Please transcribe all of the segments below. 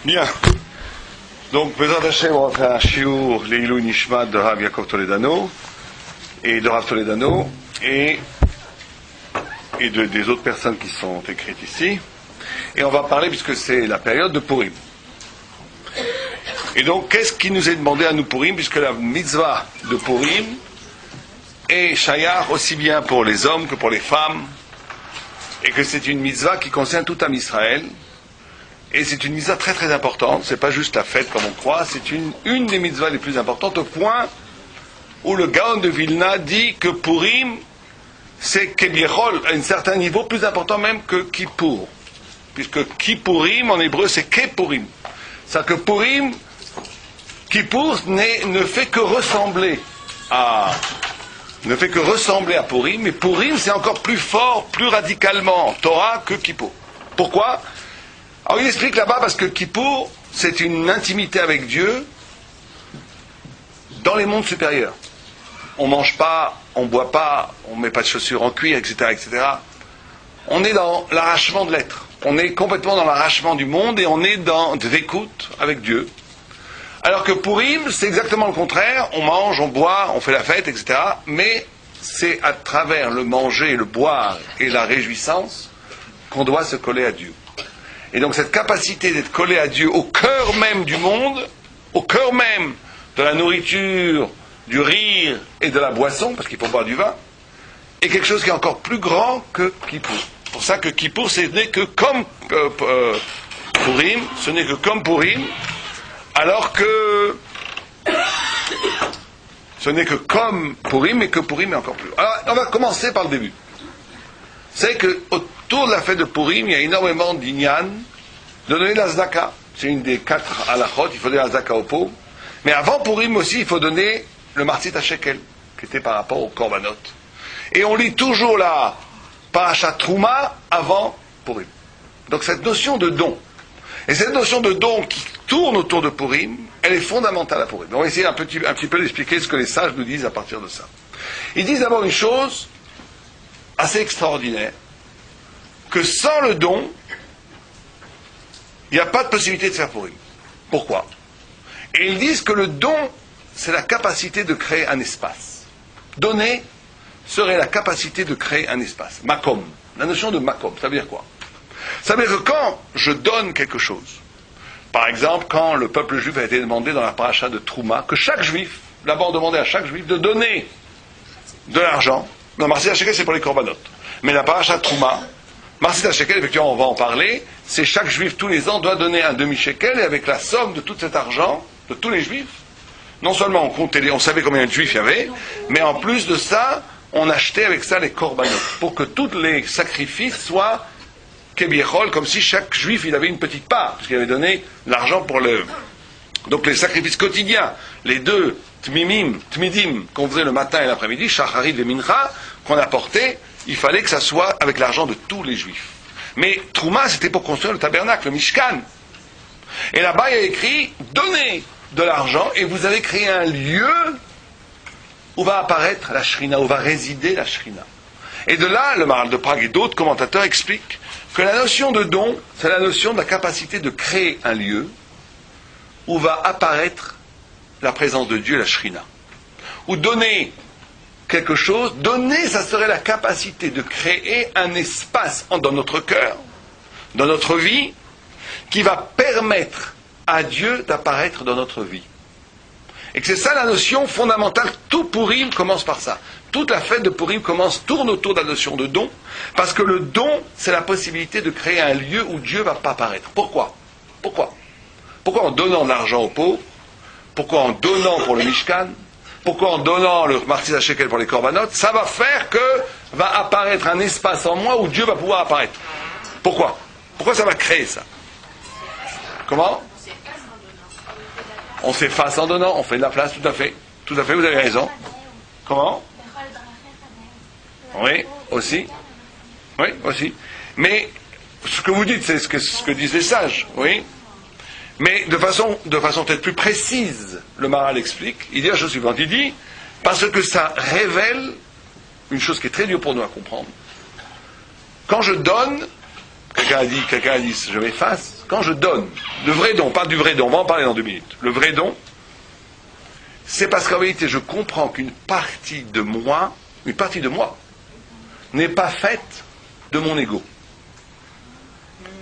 Bien. Donc, Bezrat Hashem, on va faire un shiur Leilou Nishmat de Rav Yaakov Toledano et de Rav Toledano et des autres personnes qui sont écrites ici. Et on va parler, puisque c'est la période de Purim. Et donc, qu'est-ce qui nous est demandé à nous Purim, puisque la mitzvah de Purim est shayach aussi bien pour les hommes que pour les femmes, et que c'est une mitzvah qui concerne tout Am Israël. Et c'est une mitzvah très très importante, c'est pas juste la fête comme on croit, c'est une des mitzvahs les plus importantes, au point où le Gaon de Vilna dit que Purim, c'est Kebiechol, à un certain niveau, plus important même que Kippour. Puisque Kippurim, en hébreu, c'est Kepurim. C'est-à-dire que Purim, Kippour ne fait que ressembler à Purim, mais Purim, c'est encore plus fort, plus radicalement Torah que Kippour. Pourquoi ? Alors il explique là-bas parce que Kippour, c'est une intimité avec Dieu dans les mondes supérieurs. On mange pas, on boit pas, on met pas de chaussures en cuir, etc., etc. On est dans l'arrachement de l'être. On est complètement dans l'arrachement du monde et on est dans de l'écoute avec Dieu. Alors que Purim, c'est exactement le contraire. On mange, on boit, on fait la fête, etc. Mais c'est à travers le manger, le boire et la réjouissance qu'on doit se coller à Dieu. Et donc cette capacité d'être collé à Dieu au cœur même du monde, au cœur même de la nourriture, du rire et de la boisson, parce qu'il faut boire du vin, est quelque chose qui est encore plus grand que Kippour. C'est pour ça que Kippour, ce n'est que comme Purim, alors que ce n'est que comme Purim, mais que Purim est encore plus. Alors, on va commencer par le début. C'est que autour de la fête de Purim, il y a énormément d'inyan de donner la tzedaka. C'est une des 4 halachot, il faut donner la tzedaka aux pauvres. Mais avant Purim aussi, il faut donner le martzit shekel, qui était par rapport au korbanot. Et on lit toujours la parashat Trouma avant Purim. Donc cette notion de don, et cette notion de don qui tourne autour de Purim, elle est fondamentale à Purim. On va essayer un petit peu d'expliquer ce que les sages nous disent à partir de ça. Ils disent d'abord une chose assez extraordinaire, que sans le don, il n'y a pas de possibilité de faire Purim. Pourquoi ? Et ils disent que le don, c'est la capacité de créer un espace. Donner serait la capacité de créer un espace. Makom. La notion de makom, ça veut dire quoi ? Ça veut dire que quand je donne quelque chose, par exemple, quand le peuple juif a été demandé dans la paracha de Trouma, que chaque juif, là-bas on demandait à chaque juif de donner de l'argent. Non, martzit shekel c'est pour les korbanot. Mais la paracha de Trouma, martzit shekel, effectivement on va en parler, c'est chaque juif tous les ans doit donner un demi-shekel, et avec la somme de tout cet argent, de tous les juifs, non seulement on comptait, on savait combien de juifs il y avait, mais en plus de ça, on achetait avec ça les korbanot, pour que tous les sacrifices soient kebiechol, comme si chaque juif il avait une petite part, parce qu'il avait donné l'argent pour le... Donc les sacrifices quotidiens, les deux tmidim qu'on faisait le matin et l'après-midi, shacharit et mincha, qu'on apportait, il fallait que ça soit avec l'argent de tous les juifs. Mais Trouma, c'était pour construire le tabernacle, le Mishkan. Et là-bas, il y a écrit, donnez de l'argent et vous allez créer un lieu où va apparaître la Shrina, où va résider la Shrina. Et de là, le Maharal de Prague et d'autres commentateurs expliquent que la notion de don, c'est la notion de la capacité de créer un lieu où va apparaître la présence de Dieu, la Shrina. Ou donner quelque chose, donner, ça serait la capacité de créer un espace dans notre cœur, dans notre vie, qui va permettre à Dieu d'apparaître dans notre vie. Et que c'est ça la notion fondamentale. Tout Purim commence par ça. Toute la fête de Purim tourne autour de la notion de don, parce que le don, c'est la possibilité de créer un lieu où Dieu ne va pas apparaître. Pourquoi en donnant de l'argent aux pauvres? Pourquoi en donnant pour le Mishkan? Pourquoi en donnant le martzit shekel pour les korbanot? Ça va faire que va apparaître un espace en moi où Dieu va pouvoir apparaître. Pourquoi ça va créer ça? Comment? On s'efface en donnant, on fait de la place, tout à fait, vous avez raison. Comment? Oui, aussi. Mais ce que vous dites, c'est ce que disent les sages, oui. Mais de façon peut-être plus précise, le Maharal explique, il dit la chose suivante, il dit, parce que ça révèle une chose qui est très dure pour nous à comprendre. Quand je donne, Quelqu'un a dit, je m'efface. Quand je donne, le vrai don, on parle du vrai don, on va en parler dans 2 minutes. Le vrai don, c'est parce qu'en réalité, je comprends qu'une partie de moi, n'est pas faite de mon ego.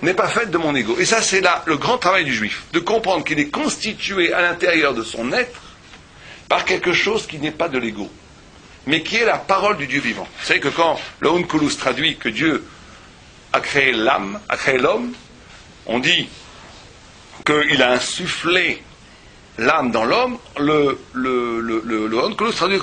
N'est pas faite de mon ego. Et ça, c'est là le grand travail du juif, de comprendre qu'il est constitué à l'intérieur de son être par quelque chose qui n'est pas de l'ego, mais qui est la parole du Dieu vivant. Vous savez que quand le Onkelos traduit que Dieu a créé l'âme, a créé l'homme, on dit qu'il a insufflé l'âme dans l'homme, le Onkelos traduit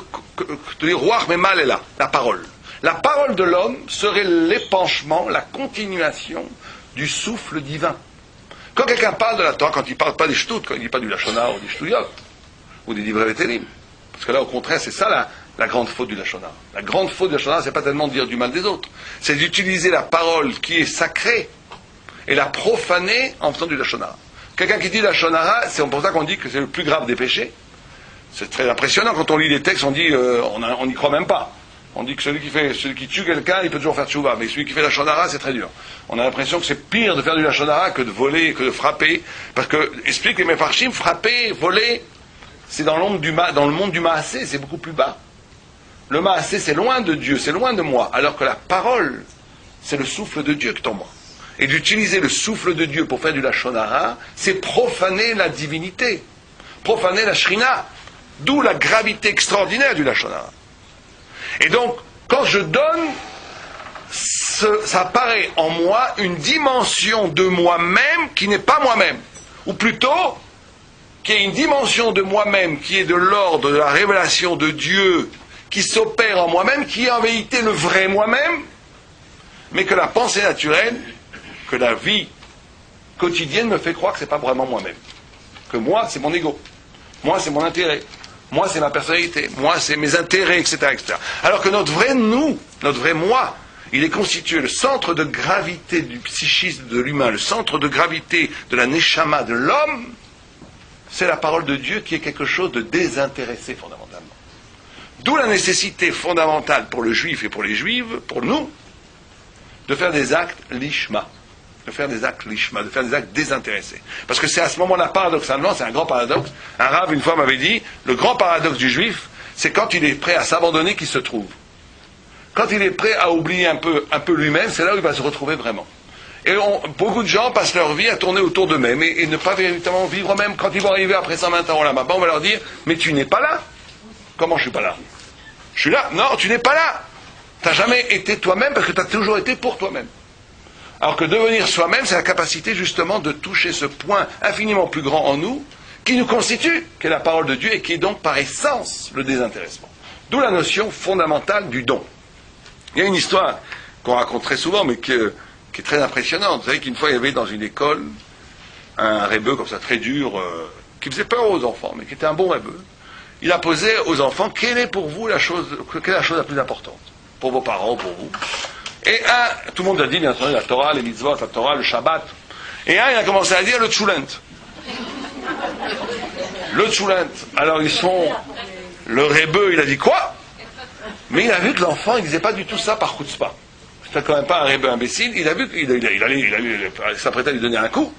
Ruach Memal est là, la parole. La parole de l'homme serait l'épanchement, la continuation du souffle divin. Quand quelqu'un parle de la Torah, quand il ne parle pas des shtout, quand il ne dit pas du lachonah ou des shtouyot, ou des divrei vétérim, parce que là au contraire c'est ça la grande faute du lachonah. La grande faute du lachonah, c'est pas tellement de dire du mal des autres, c'est d'utiliser la parole qui est sacrée et la profaner en faisant du lachonah. Quelqu'un qui dit lachonah, c'est pour ça qu'on dit que c'est le plus grave des péchés. C'est très impressionnant quand on lit les textes, on dit on n'y croit même pas. On dit que celui qui tue quelqu'un, il peut toujours faire tchouva, mais celui qui fait la shonara, c'est très dur. On a l'impression que c'est pire de faire du la shonara que de voler, que de frapper, parce que, explique les mefarshim, frapper, voler, c'est dans le monde du maasé, c'est beaucoup plus bas. Le maasé, c'est loin de Dieu, c'est loin de moi, alors que la parole, c'est le souffle de Dieu qui est en moi. Et d'utiliser le souffle de Dieu pour faire du la shonara, c'est profaner la divinité, profaner la shrina, d'où la gravité extraordinaire du la shonara. Et donc, quand je donne, ça apparaît en moi une dimension de moi-même qui n'est pas moi-même. Ou plutôt, qui est une dimension de moi-même qui est de l'ordre de la révélation de Dieu qui s'opère en moi-même, qui est en vérité le vrai moi-même, mais que la pensée naturelle, que la vie quotidienne me fait croire que ce n'est pas vraiment moi-même. Que moi, c'est mon ego. Moi, c'est mon intérêt. Moi, c'est ma personnalité. Moi, c'est mes intérêts, etc., etc. Alors que notre vrai nous, notre vrai moi, il est constitué, le centre de gravité du psychisme de l'humain, le centre de gravité de la neshama de l'homme, c'est la parole de Dieu qui est quelque chose de désintéressé fondamentalement. D'où la nécessité fondamentale pour le juif et pour les juives, pour nous, de faire des actes lishma. De faire des actes lishma, de faire des actes désintéressés. Parce que c'est à ce moment-là, paradoxalement, c'est un grand paradoxe. Un rave, une fois, m'avait dit, le grand paradoxe du juif, c'est quand il est prêt à s'abandonner qu'il se trouve. Quand il est prêt à oublier un peu lui-même, c'est là où il va se retrouver vraiment. Et beaucoup de gens passent leur vie à tourner autour d'eux-mêmes et ne pas véritablement vivre eux-mêmes. Quand ils vont arriver après 120 ans là-bas, on va leur dire, mais tu n'es pas là. Comment je suis pas là? Je suis là. Non, tu n'es pas là. Tu n'as jamais été toi-même parce que tu as toujours été pour toi-même. Alors que devenir soi-même, c'est la capacité justement de toucher ce point infiniment plus grand en nous, qui nous constitue, qui est la parole de Dieu, et qui est donc par essence le désintéressement. D'où la notion fondamentale du don. Il y a une histoire qu'on raconte très souvent, mais qui est très impressionnante. Vous savez qu'une fois, il y avait dans une école un rebeu comme ça, très dur, qui faisait peur aux enfants, mais qui était un bon rebeu. Il a posé aux enfants, quelle est pour vous la chose la plus importante? Pour vos parents, pour vous. Et tout le monde a dit, bien sûr, la Torah, les mitzvot, la Torah, le Shabbat. Et il a commencé à dire le tchoulent. Le tchoulent. Alors le rebeu, il a dit quoi? Mais il a vu que l'enfant, il disait pas du tout ça par chutzpah. C'était quand même pas un rebeu imbécile. Il a vu qu'il s'apprêtait à lui donner un coup.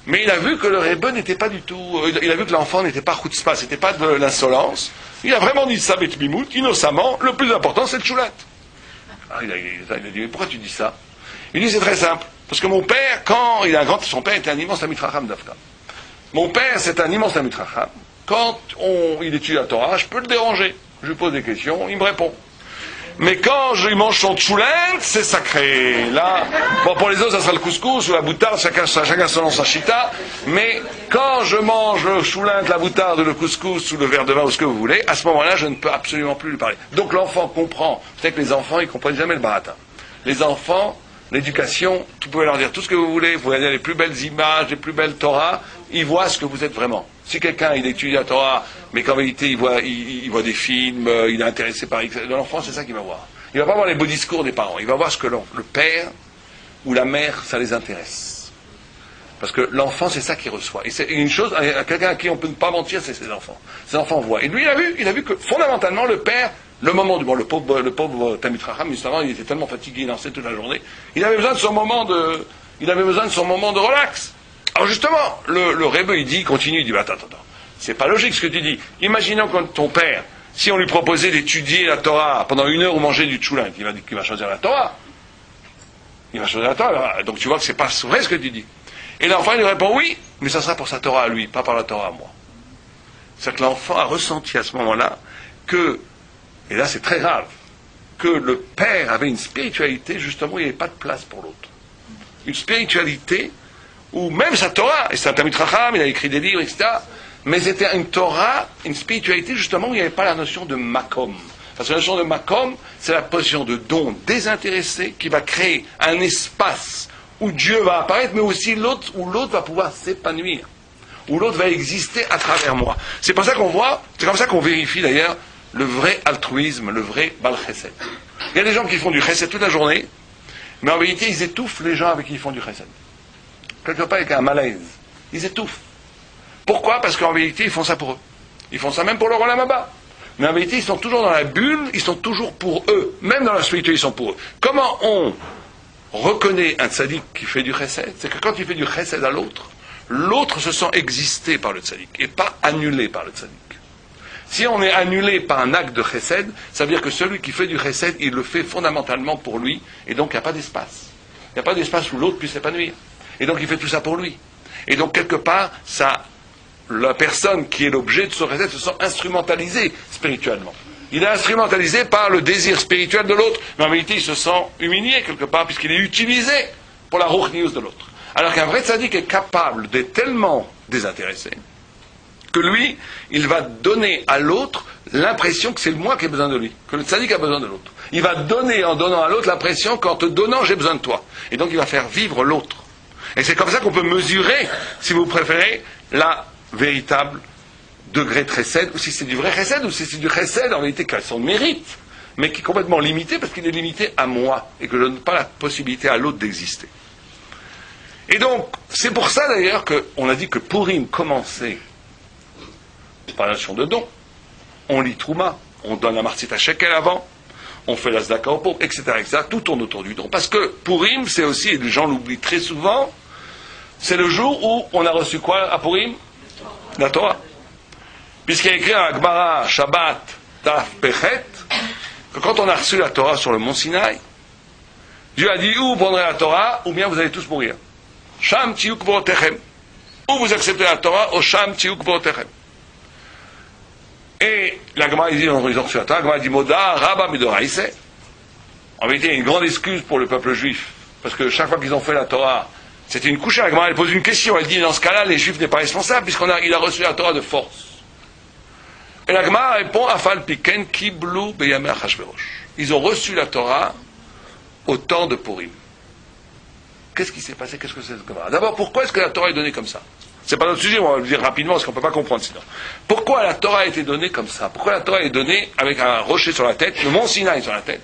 Mais il a vu que le rebeu n'était pas du tout... Il a vu que l'enfant n'était pas chutzpah, c'était pas de l'insolence. Il a vraiment dit ça, bête mimout, innocemment. Le plus important, c'est le tchoulent. Il a dit, mais pourquoi tu dis ça? Il dit, c'est très simple. Parce que mon père, son père était un immense Talmid Chacham d'Afka. Mon père, c'est un immense Talmid Chacham. Quand il étudie la Torah, je peux le déranger. Je lui pose des questions, il me répond. Mais quand il mange son tchoulent, c'est sacré. Là, bon, pour les autres, ça sera le couscous ou la boutarde, chacun selon sa chita. Mais quand je mange le tchoulent, la boutarde, le couscous ou le verre de vin ou ce que vous voulez, à ce moment-là, je ne peux absolument plus lui parler. Donc l'enfant comprend. Vous savez que les enfants, ils ne comprennent jamais le baratin. Les enfants, l'éducation, vous pouvez leur dire tout ce que vous voulez, vous pouvez dire les plus belles images, les plus belles Torah, ils voient ce que vous êtes vraiment. Si quelqu'un, il étudie la Torah, mais qu'en vérité, il voit des films, il est intéressé par... L'enfant, c'est ça qu'il va voir. Il va pas voir les beaux discours des parents, il va voir ce que le père ou la mère, ça les intéresse. Parce que l'enfant, c'est ça qu'il reçoit. Et c'est une chose, quelqu'un à qui on ne peut pas mentir, c'est ses enfants. Ses enfants voient. Et lui, il a vu que fondamentalement, le père, le moment du... Bon, le pauvre Talmid Chacham, justement, il était tellement fatigué, il dansait toute la journée. Il avait besoin de son moment Il avait besoin de son moment de relax. Alors justement, le Rebbe, il continue, il dit, attends, c'est pas logique ce que tu dis. Imaginons que ton père, si on lui proposait d'étudier la Torah pendant 1 heure ou manger du tchoulin, il va choisir la Torah. Il va choisir la Torah. Donc tu vois que c'est pas vrai ce que tu dis. Et l'enfant, il lui répond, oui, mais ça sera pour sa Torah à lui, pas par la Torah à moi. C'est-à-dire que l'enfant a ressenti à ce moment-là que, et là c'est très grave, que le père avait une spiritualité justement où il n'y avait pas de place pour l'autre. Une spiritualité où même sa Torah, et c'est un Talmid Chacham, il a écrit des livres, etc., mais c'était une Torah, une spiritualité justement où il n'y avait pas la notion de makom. Parce que la notion de makom, c'est la position de don désintéressé qui va créer un espace où Dieu va apparaître, mais aussi où l'autre va pouvoir s'épanouir, où l'autre va exister à travers moi. C'est pour ça qu'on voit, c'est comme ça qu'on vérifie d'ailleurs le vrai altruisme, le vrai Bal Chesed. Il y a des gens qui font du Chesed toute la journée, mais en vérité, ils étouffent les gens avec qui ils font du Chesed. Quelque part avec un malaise. Ils étouffent. Pourquoi ? Parce qu'en vérité, ils font ça pour eux. Ils font ça même pour leur Olam Haba. Mais en vérité, ils sont toujours dans la bulle, ils sont toujours pour eux. Même dans la spiritualité, ils sont pour eux. Comment on reconnaît un tzaddik qui fait du Chesed ? C'est que quand il fait du Chesed à l'autre, l'autre se sent existé par le tzaddik et pas annulé par le tzaddik. Si on est annulé par un acte de chesed, ça veut dire que celui qui fait du chesed, il le fait fondamentalement pour lui, et donc il n'y a pas d'espace. Il n'y a pas d'espace où l'autre puisse s'épanouir. Et donc il fait tout ça pour lui. Et donc quelque part, la personne qui est l'objet de ce chesed se sent instrumentalisée spirituellement. Il est instrumentalisé par le désir spirituel de l'autre, mais en réalité il se sent humilié quelque part, puisqu'il est utilisé pour la ruchnius de l'autre. Alors qu'un vrai tzaddik est capable d'être tellement désintéressé, que lui, il va donner à l'autre l'impression que c'est moi qui ai besoin de lui, que le tzaddik a besoin de l'autre. Il va donner en donnant à l'autre l'impression qu'en te donnant, j'ai besoin de toi. Et donc il va faire vivre l'autre. Et c'est comme ça qu'on peut mesurer, si vous préférez, la véritable degré de chesed, ou si c'est du vrai chesed, ou si c'est du chesed en réalité qui a son mérite, mais qui est complètement limité parce qu'il est limité à moi, et que je ne donne pas la possibilité à l'autre d'exister. Et donc, c'est pour ça d'ailleurs qu'on a dit que Purim commençait par la notion de don. On lit Trouma, on donne la Martzit à Shekel avant, on fait la Zdaka au pauvre, etc., etc. Tout tourne autour du don. Parce que Purim, c'est aussi, et les gens l'oublient très souvent, c'est le jour où on a reçu quoi à Purim ? La Torah. Puisqu'il y a écrit à Gemara, Shabbat, Taf, Pechet, que quand on a reçu la Torah sur le mont Sinaï, Dieu a dit, ou vous prendrez la Torah, ou bien vous allez tous mourir. Sham tiyuk vorotechem. Ou vous acceptez la Torah, ou Sham tiyuk vorotechem. Et la Gemara dit, ils ont reçu la Torah, la Gemara dit, Moda, Rabba, Midoraïse. En vérité, il y a une grande excuse pour le peuple juif, parce que chaque fois qu'ils ont fait la Torah, c'était une couche. La Gemara, elle pose une question, elle dit, dans ce cas-là, les juifs n'est pas responsable, il a reçu la Torah de force. Et la Gemara répond, Afal piken kiblu beyameh Achashverosh. Ils ont reçu la Torah au temps de Purim. Qu'est-ce qui s'est passé? Qu'est-ce que c'est ce Gemara? D'abord, pourquoi est-ce que la Torah est donnée comme ça? C'est pas notre sujet, on va le dire rapidement parce qu'on ne peut pas comprendre sinon. Pourquoi la Torah a été donnée comme ça? Pourquoi la Torah est donnée avec un rocher sur la tête, le mont Sinaï sur la tête?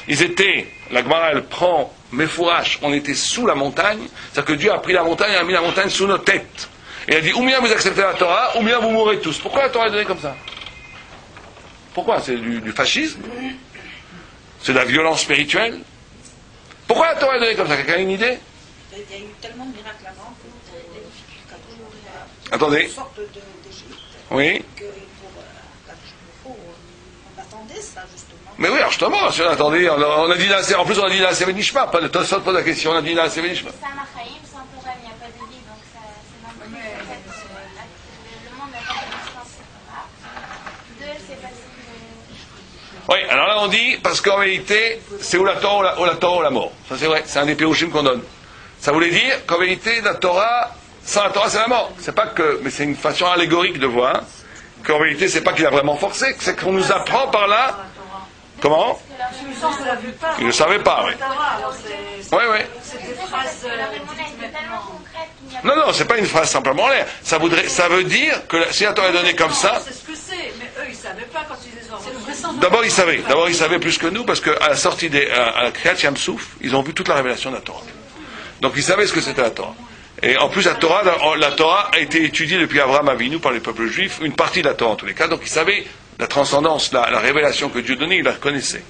Ils étaient, la Gemara elle prend Mefourash, on était sous la montagne, c'est-à-dire que Dieu a pris la montagne et a mis la montagne sous nos têtes. Et il a dit, ou bien vous acceptez la Torah, ou bien vous mourrez tous. Pourquoi la Torah est donnée comme ça? Pourquoi? C'est du fascisme? C'est de la violence spirituelle? Pourquoi la Torah est donnée comme ça? Quelqu'un a une idée? Il y a eu tellement de miracles avant que les difficultés qu'a toujours Attendez. une sorte d'Égypte. Oui. Que pour on attendait ça justement. Mais oui, alors justement, si on attendait, on a dit la, en plus on a dit la Sévénishma, pas de Tosot, pas de la question, on a dit la Sévénishma. C'est un Machaïm sans Torah, il n'y a pas de vie, donc c'est normal. Le monde n'a pas d'existence sans Torah. Deux, c'est parce que... Oui, alors là on dit, parce qu'en réalité, c'est ou la Torah ou la mort. Ça c'est vrai, c'est un des pérouchim qu'on donne. Ça voulait dire qu'en vérité, la Torah, sans la Torah, c'est la mort. C'est pas que, mais c'est une façon allégorique de voir qu'en vérité, c'est pas qu'il a vraiment forcé, c'est qu'on nous apprend par là. Comment? Il ne le savait pas, oui. Oui, oui. Non, non, c'est pas une phrase simplement en l'air. Ça veut dire que si la Torah est donnée comme ça. C'est ce que c'est, mais eux, ils savaient pas quand ils les ont reçus. D'abord, ils savaient plus que nous, parce qu'à la sortie à la Kriyat Yam Souf, ils ont vu toute la révélation de la Torah. Donc ils savaient ce que c'était la Torah. Et en plus, la Torah a été étudiée depuis Abraham Avinu par les peuples juifs, une partie de la Torah en tous les cas, donc ils savaient la transcendance, la révélation que Dieu donnait, il la reconnaissait.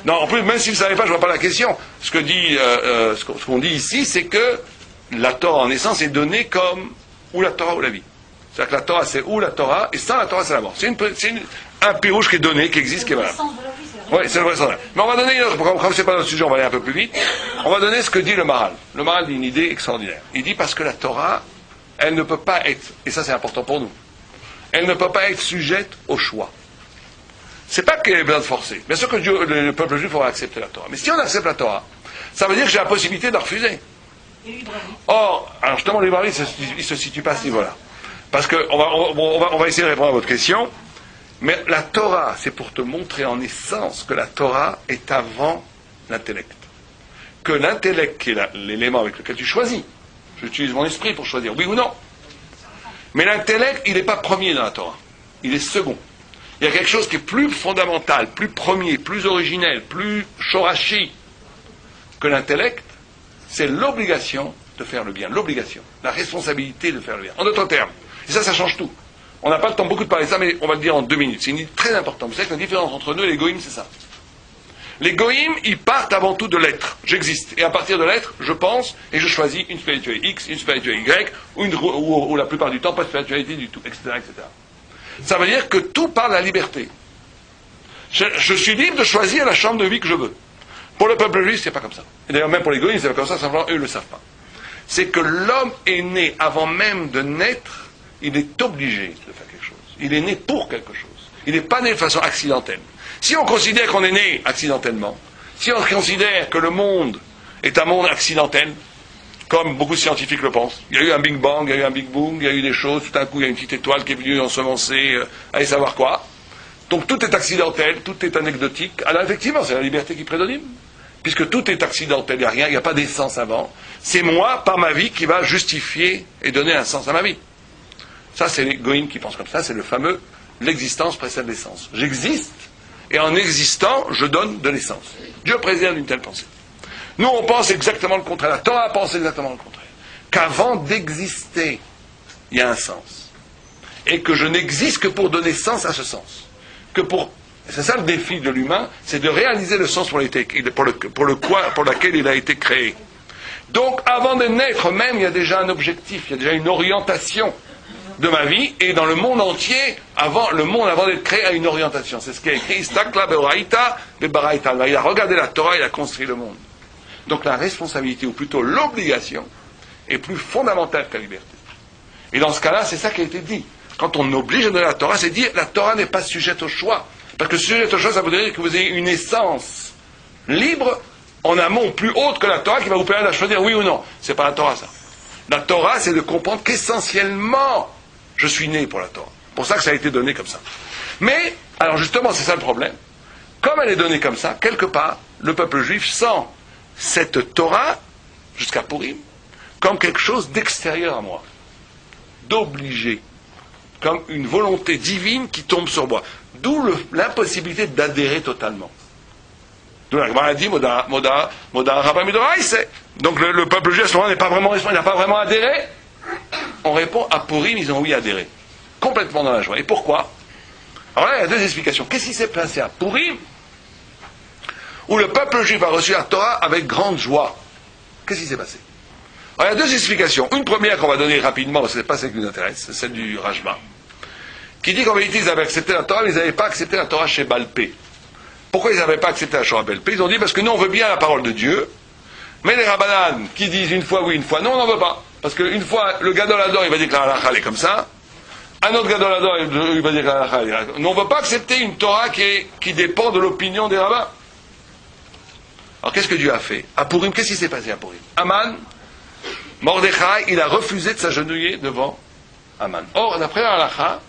Non, en plus, même s'il ne savait pas, je ne vois pas la question. Ce qu'on dit ici, c'est que la Torah en essence est donnée comme ou la Torah ou la vie. C'est-à-dire que la Torah c'est ou la Torah, et sans la Torah c'est la mort. C'est un pirouge qui est donné, qui existe, qui est valable. Oui, c'est le vrai sens. Mais on va donner, comme c'est pas notre sujet, on va aller un peu plus vite. On va donner ce que dit le Maharal. Le Maharal dit une idée extraordinaire. Il dit parce que la Torah, elle ne peut pas être, et ça c'est important pour nous, elle ne peut pas être sujette au choix. C'est pas qu'elle est besoin de forcer. Bien sûr que le peuple juif va accepter la Torah. Mais si on accepte la Torah, ça veut dire que j'ai la possibilité de la refuser. Or, alors justement, le libre arbitre, il ne se situe pas à ce niveau-là. Parce qu'on va essayer de répondre à votre question. Mais la Torah, c'est pour te montrer en essence que la Torah est avant l'intellect. Que l'intellect, qui est l'élément avec lequel tu choisis, j'utilise mon esprit pour choisir, oui ou non. Mais l'intellect, il n'est pas premier dans la Torah. Il est second. Il y a quelque chose qui est plus fondamental, plus premier, plus originel, plus shorashi que l'intellect, c'est l'obligation de faire le bien. L'obligation, la responsabilité de faire le bien. En d'autres termes, et ça change tout. On n'a pas le temps beaucoup de parler de ça, mais on va le dire en 2 minutes. C'est une idée très importante. Vous savez que la différence entre nous et les goïms, c'est ça. Les goïms, ils partent avant tout de l'être. J'existe. Et à partir de l'être, je pense et je choisis une spiritualité X, une spiritualité Y, ou la plupart du temps, pas de spiritualité du tout, etc., etc. Ça veut dire que tout part de la liberté. Je suis libre de choisir la chambre de vie que je veux. Pour le peuple juif, c'est pas comme ça. Et d'ailleurs, même pour les goïms, c'est pas comme ça, simplement, eux ne le savent pas. C'est que l'homme est né avant même de naître, il est obligé de faire quelque chose. Il est né pour quelque chose. Il n'est pas né de façon accidentelle. Si on considère qu'on est né accidentellement, si on considère que le monde est un monde accidentel, comme beaucoup de scientifiques le pensent, il y a eu un Big Bang, il y a eu un Big Boom, il y a eu des choses, tout d'un coup il y a une petite étoile qui est venue ensemencer, allez savoir quoi. Donc tout est accidentel, tout est anecdotique. Alors effectivement, c'est la liberté qui prédomine. Puisque tout est accidentel, il n'y a rien, il n'y a pas d'essence avant. C'est moi, par ma vie, qui va justifier et donner un sens à ma vie. Ça, c'est les goïms qui pensent comme ça, c'est le fameux « l'existence précède l'essence ». J'existe, et en existant, je donne de l'essence. Dieu préserve d'une telle pensée. Nous, on pense exactement le contraire. La Torah pense exactement le contraire. Qu'avant d'exister, il y a un sens. Et que je n'existe que pour donner sens à ce sens. C'est ça le défi de l'humain, c'est de réaliser le sens pour lequel il a été créé. Donc, avant de naître même, il y a déjà un objectif, il y a déjà une orientation de ma vie, et dans le monde entier, avant d'être créé, a une orientation. C'est ce qui est écrit, Istakla be'oraita be'baraita. Il a regardé la Torah, il a construit le monde. Donc la responsabilité, ou plutôt l'obligation, est plus fondamentale que la liberté. Et dans ce cas-là, c'est ça qui a été dit. Quand on oblige à donner la Torah, c'est dire la Torah n'est pas sujette au choix. Parce que sujette au choix, ça veut dire que vous avez une essence libre en amont plus haute que la Torah qui va vous permettre de choisir oui ou non. C'est pas la Torah, ça. La Torah, c'est de comprendre qu'essentiellement, je suis né pour la Torah. C'est pour ça que ça a été donné comme ça. Mais, alors justement, c'est ça le problème. Comme elle est donnée comme ça, quelque part, le peuple juif sent cette Torah, jusqu'à Purim, comme quelque chose d'extérieur à moi. D'obligé. Comme une volonté divine qui tombe sur moi. D'où l'impossibilité d'adhérer totalement. D'où la Gemara dit, Moda Rabba Midoraïse. Donc le peuple juif à ce moment n'a pas vraiment adhéré. On répond, à Purim, ils ont oui adhéré. Complètement dans la joie. Et pourquoi? Alors là, il y a 2 explications. Qu'est-ce qui s'est passé à Purim, où le peuple juif a reçu la Torah avec grande joie? Qu'est-ce qui s'est passé? Alors il y a 2 explications. Une première qu'on va donner rapidement, parce que ce n'est pas celle qui nous intéresse, c'est celle du Rajma, qui dit qu'en vérité, ils avaient accepté la Torah, mais ils n'avaient pas accepté la Torah chez Balpé. Pourquoi ils n'avaient pas accepté la Torah Balpé? Ils ont dit, parce que nous, on veut bien la parole de Dieu, mais les Rabbanan qui disent une fois oui, une fois non, on n'en veut pas. Parce qu'une fois, le Gadol Hador, il va dire que la halakha, elle est comme ça. Un autre Gadol Hador, il va dire que la halakha, elle est comme ça. Nous, on ne veut pas accepter une Torah qui dépend de l'opinion des rabbins. Alors, qu'est-ce que Dieu a fait? À Purim, qu'est-ce qui s'est passé à Purim? Aman, Mordechai, il a refusé de s'agenouiller devant Aman. Or, d'après la halakha,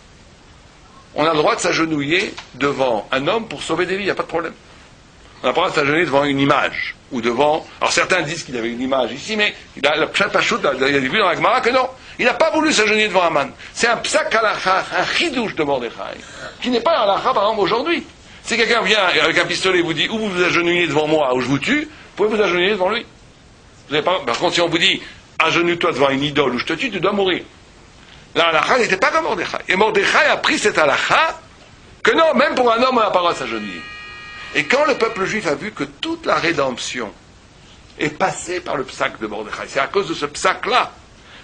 on a le droit de s'agenouiller devant un homme pour sauver des vies, il n'y a pas de problème. On n'a pas le droit de s'agenouiller devant une image, ou devant... Alors certains disent qu'il y avait une image ici, mais il a vu dans la Gemara que non. Il n'a pas voulu s'agenouiller devant Aman. C'est un psak halakha, un chidouche de Mordechai, qui n'est pas un halakha par exemple aujourd'hui. Si quelqu'un vient avec un pistolet et vous dit, ou vous vous agenouillez devant moi, ou je vous tue, vous pouvez vous agenouiller devant lui. Vous n'avez pas... Par contre, si on vous dit, agenouille-toi devant une idole, ou je te tue, tu dois mourir. La halakha n'était pas comme Mordechai. Et Mordechai a pris cette halakha Que non, même pour un homme, on n'a pas le droit de s'agenouiller. Et quand le peuple juif a vu que toute la rédemption est passée par le psaque de Mordechai, c'est à cause de ce psaque-là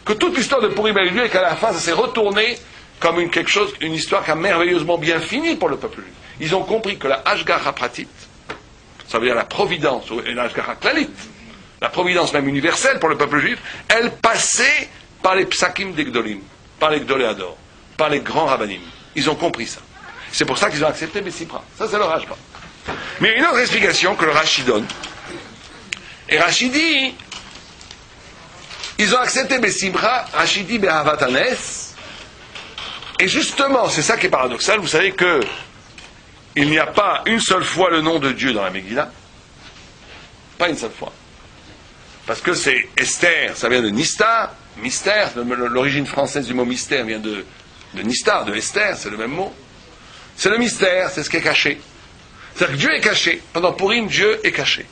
que toute l'histoire de Purim a eu lieu et qu'à la fin, ça s'est retourné comme une histoire qui a merveilleusement bien fini pour le peuple juif. Ils ont compris que la Hashgacha pratit, ça veut dire la providence, et la Hashgacha klalit, la providence même universelle pour le peuple juif, elle passait par les psakim des Gdolim, par les Gdoléador, par les grands rabbanim. Ils ont compris ça. C'est pour ça qu'ils ont accepté Bessipra. Ça, c'est le Rashba. Mais il y a une autre explication que le Rashi donne. Et Rashi dit, ils ont accepté Bessipra, Rashi dit Be'avatanes, et justement, c'est ça qui est paradoxal, vous savez que il n'y a pas une seule fois le nom de Dieu dans la Megillah. Pas une seule fois. Parce que c'est Esther, ça vient de Nistar, mystère, l'origine française du mot mystère vient de Nistar, de Esther, c'est le même mot. C'est le mystère, c'est ce qui est caché. C'est-à-dire que Dieu est caché. Pendant Purim, Dieu est caché.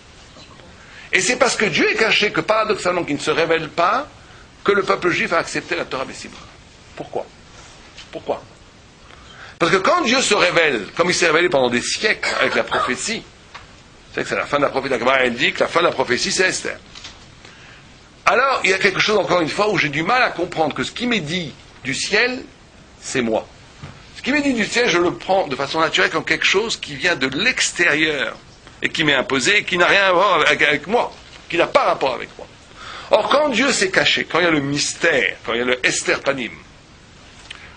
Et c'est parce que Dieu est caché que paradoxalement, qu'il ne se révèle pas, que le peuple juif a accepté la Torah Bessibra. Pourquoi? Parce que quand Dieu se révèle, comme il s'est révélé pendant des siècles avec la prophétie, c'est que c'est la fin de la prophétie, la Gemara elle dit que la fin de la prophétie c'est Esther. Alors, il y a quelque chose encore une fois où j'ai du mal à comprendre que ce qui m'est dit du ciel, c'est moi. Ce qui m'est dit du ciel, je le prends de façon naturelle comme quelque chose qui vient de l'extérieur et qui m'est imposé et qui n'a rien à voir avec moi, qui n'a pas rapport avec moi. Or, quand Dieu s'est caché, quand il y a le mystère, quand il y a le Esther Panim,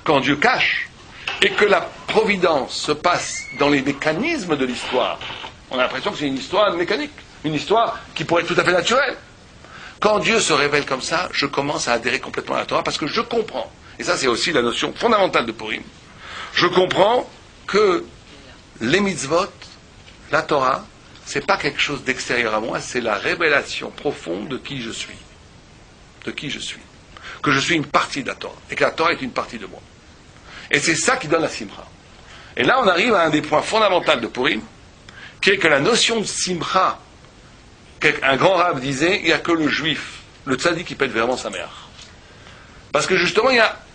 quand Dieu cache, et que la providence se passe dans les mécanismes de l'histoire, on a l'impression que c'est une histoire mécanique, une histoire qui pourrait être tout à fait naturelle. Quand Dieu se révèle comme ça, je commence à adhérer complètement à la Torah parce que je comprends, et ça c'est aussi la notion fondamentale de Purim, je comprends que les mitzvot, la Torah, c'est pas quelque chose d'extérieur à moi, c'est la révélation profonde de qui je suis. De qui je suis. Que je suis une partie de la Torah, et que la Torah est une partie de moi. Et c'est ça qui donne la simcha. Et là, on arrive à un des points fondamentaux de Purim, qui est que la notion de simcha, un grand rave disait, il n'y a que le juif, le tzaddik, qui peut être vraiment sa mère. Parce que justement,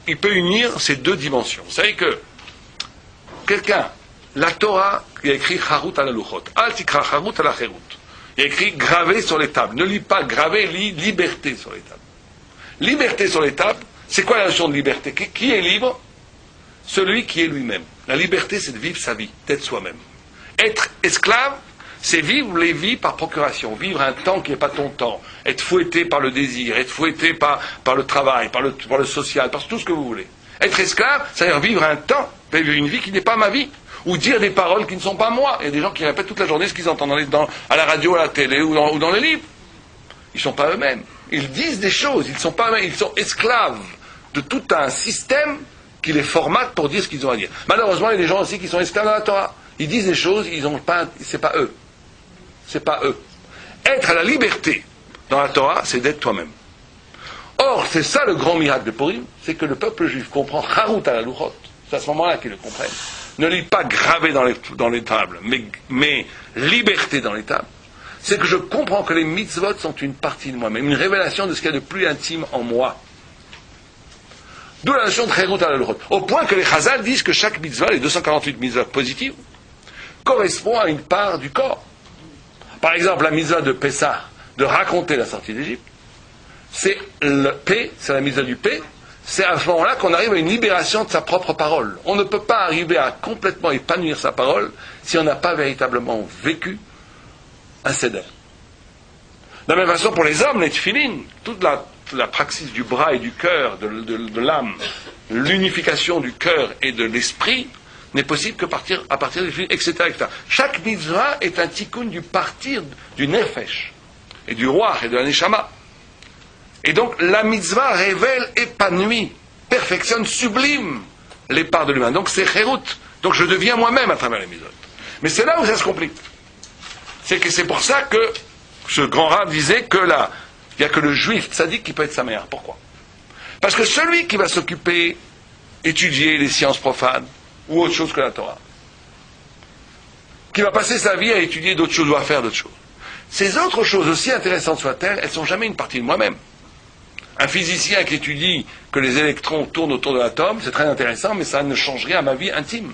il peut unir ces deux dimensions. Vous savez que quelqu'un, la Torah, il a écrit Charut ala luchot, al tikra Charut ala cherut. Il a écrit gravé sur les tables. Ne lis pas gravé, lis liberté sur les tables. Liberté sur les tables, c'est quoi la notion de liberté? Qui est libre? Celui qui est lui-même. La liberté, c'est de vivre sa vie, d'être soi-même. Être esclave, c'est vivre les vies par procuration, vivre un temps qui n'est pas ton temps, être fouetté par le désir, être fouetté par le travail, par le social, par tout ce que vous voulez. Être esclave, c'est-à-dire vivre un temps, vivre une vie qui n'est pas ma vie, ou dire des paroles qui ne sont pas moi. Il y a des gens qui répètent toute la journée ce qu'ils entendent à la radio, à la télé ou dans les livres. Ils ne sont pas eux-mêmes. Ils disent des choses, ils ne sont pas eux-mêmes, ils sont esclaves de tout un système qui les formate pour dire ce qu'ils ont à dire. Malheureusement, il y a des gens aussi qui sont esclaves dans la Torah. Ils disent des choses, c'est pas eux. C'est pas eux. Être à la liberté dans la Torah, c'est d'être toi-même. Or, c'est ça le grand miracle de Purim, c'est que le peuple juif comprend Charut ala luchot. C'est à ce moment-là qu'ils le comprennent. Ne lis pas gravé dans les tables, mais liberté dans les tables. C'est que je comprends que les mitzvot sont une partie de moi-même, une révélation de ce qu'il y a de plus intime en moi. D'où la notion de Charut ala luchot. Au point que les Chazal disent que chaque mitzvah, les 248 mitzvahs positives, correspond à une part du corps. Par exemple, la mitzvah de Pessah, de raconter la sortie d'Égypte, c'est le P, c'est la mitzvah du P, c'est à ce moment-là qu'on arrive à une libération de sa propre parole. On ne peut pas arriver à complètement épanouir sa parole si on n'a pas véritablement vécu un seder. De la même façon, pour les hommes, les tefilin, toute la praxis du bras et du cœur, de l'âme, l'unification du cœur et de l'esprit, n'est possible que à partir des tefilin, etc., etc. Chaque mitzvah est un tikkun du partir du nefesh, et du roi, et de la neshama. Et donc, la mitzvah révèle, épanouit, perfectionne, sublime les parts de l'humain. Donc, c'est Cherut. Donc, je deviens moi-même à travers les mitzvot. Mais c'est là où ça se complique. C'est pour ça que ce grand rave disait que là, il n'y a que le juif tzaddik qui peut être sa mère. Pourquoi? Parce que celui qui va s'occuper, étudier les sciences profanes, ou autre chose que la Torah, qui va passer sa vie à étudier d'autres choses ou à faire d'autres choses, ces autres choses, aussi intéressantes soient-elles, elles ne sont jamais une partie de moi-même. Un physicien qui étudie que les électrons tournent autour de l'atome, c'est très intéressant, mais ça ne change rien à ma vie intime.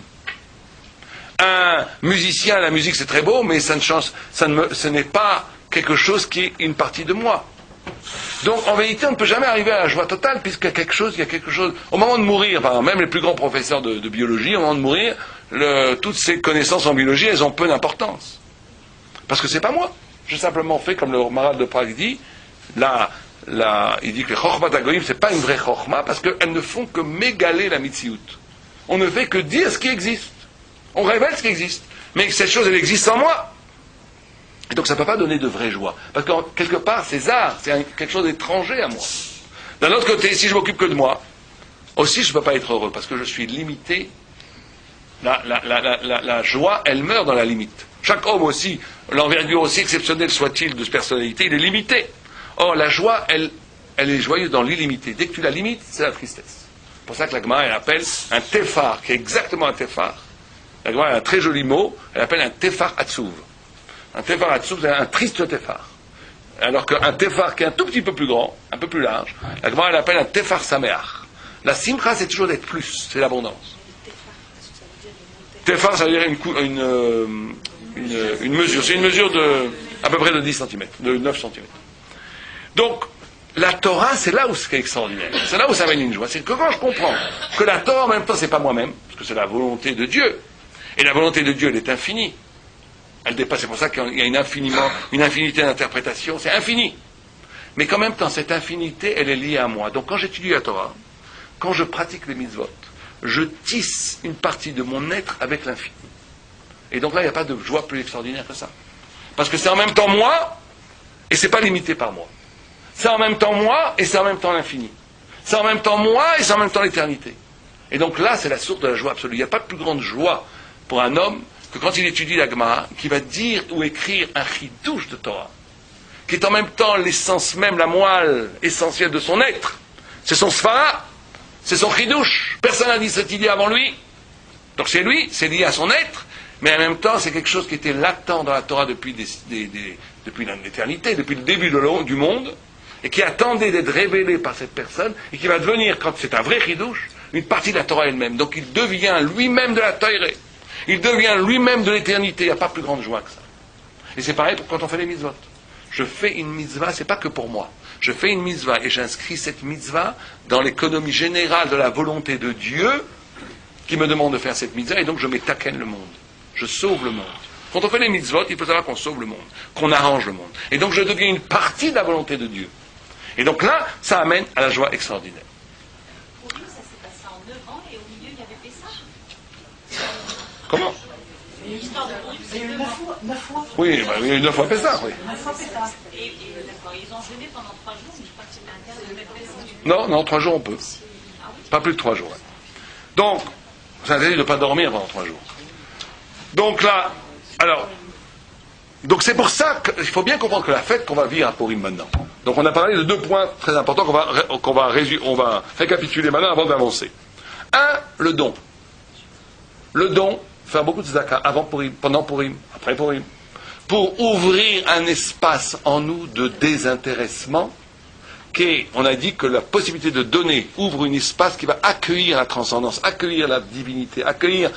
Un musicien, la musique c'est très beau, mais ce n'est pas quelque chose qui est une partie de moi. Donc en vérité, on ne peut jamais arriver à la joie totale, puisqu'il y a quelque chose, Au moment de mourir, même les plus grands professeurs de biologie, au moment de mourir, toutes ces connaissances en biologie, elles ont peu d'importance. Parce que c'est pas moi. J'ai simplement fait, comme le Maharal de Prague dit, il dit que les Chochmat Agoïm, c'est pas une vraie Chochma, parce qu'elles ne font que m'égaler la Mitziout. On ne fait que dire ce qui existe. On révèle ce qui existe. Mais cette chose, elle existe en moi. Et donc ça ne peut pas donner de vraie joie. Parce que quelque part, c'est quelque chose d'étranger à moi. D'un autre côté, si je m'occupe que de moi, aussi je ne peux pas être heureux, parce que je suis limité. La joie, elle meurt dans la limite. Chaque homme aussi, l'envergure aussi exceptionnelle soit-il de personnalité, il est limité. Or, la joie, elle est joyeuse dans l'illimité. Dès que tu la limites, c'est la tristesse. C'est pour ça que la Gemara, elle appelle un tefar, qui est exactement un tefar. La Gemara a un très joli mot, elle appelle un tefar atsuv. Un tefar atsuv, c'est un triste tefar. Alors qu'un tefar qui est un tout petit peu plus grand, un peu plus large, la Gemara, elle appelle un tefar sameach. La simcha, c'est toujours d'être plus, c'est l'abondance. Tefar, ça veut dire une mesure. C'est une mesure à peu près de 10 cm, de 9 cm. Donc, la Torah, c'est là où c'est extraordinaire. C'est là où ça amène une joie. C'est que quand je comprends que la Torah, en même temps, c'est pas moi-même, parce que c'est la volonté de Dieu. Et la volonté de Dieu, elle est infinie. Elle dépasse, c'est pour ça qu'il y a une infinité d'interprétations, c'est infini. Mais qu'en même temps, cette infinité, elle est liée à moi. Donc quand j'étudie la Torah, quand je pratique les mitzvot, je tisse une partie de mon être avec l'infini. Et donc là, il n'y a pas de joie plus extraordinaire que ça. Parce que c'est en même temps moi, et c'est pas limité par moi. C'est en même temps moi, et c'est en même temps l'infini. C'est en même temps moi, et c'est en même temps l'éternité. Et donc là, c'est la source de la joie absolue. Il n'y a pas de plus grande joie pour un homme que quand il étudie la Gemara, qui va dire ou écrire un chidouche de Torah, qui est en même temps l'essence même, la moelle essentielle de son être. C'est son svara, c'est son chidouche. Personne n'a dit cette idée avant lui. Donc c'est lui, c'est lié à son être, mais en même temps, c'est quelque chose qui était latent dans la Torah depuis l'éternité, depuis le début du monde, et qui attendait d'être révélé par cette personne, et qui va devenir, quand c'est un vrai chidouche, une partie de la Torah elle-même. Donc il devient lui-même de la Torah. Il devient lui-même de l'éternité. Il n'y a pas plus grande joie que ça. Et c'est pareil pour quand on fait les mitzvot. Je fais une mitzvah, c'est pas que pour moi. Je fais une mitzvah et j'inscris cette mitzvah dans l'économie générale de la volonté de Dieu qui me demande de faire cette mitzvah, et donc je m'étaquenne le monde. Je sauve le monde. Quand on fait les mitzvot, il faut savoir qu'on sauve le monde, qu'on arrange le monde. Et donc je deviens une partie de la volonté de Dieu. Et donc là, ça amène à la joie extraordinaire. Pour lui, ça s'est passé en 9 ans et au milieu, il y avait Pessah. Comment? L'histoire de Purim, c'est 9 ans. 9 fois. Oui, il y a eu 9 fois Pessah, oui. 9 fois Pessah. Et d'accord, ils ont jeûné pendant 3 jours, mais je crois que c'était interdit de mettre Pessah. Non, 3 jours on peut. Pas plus de 3 jours. Ouais. Donc, c'est interdit de ne pas dormir pendant 3 jours. Donc là, donc c'est pour ça qu'il faut bien comprendre que la fête qu'on va vivre à Purim maintenant. Donc on a parlé de 2 points très importants qu'on va récapituler maintenant avant d'avancer. 1, le don. Le don, faire beaucoup de tzedaka avant Purim, pendant Purim, après Purim, pour ouvrir un espace en nous de désintéressement, on a dit que la possibilité de donner ouvre un espace qui va accueillir la transcendance, accueillir la divinité, accueillir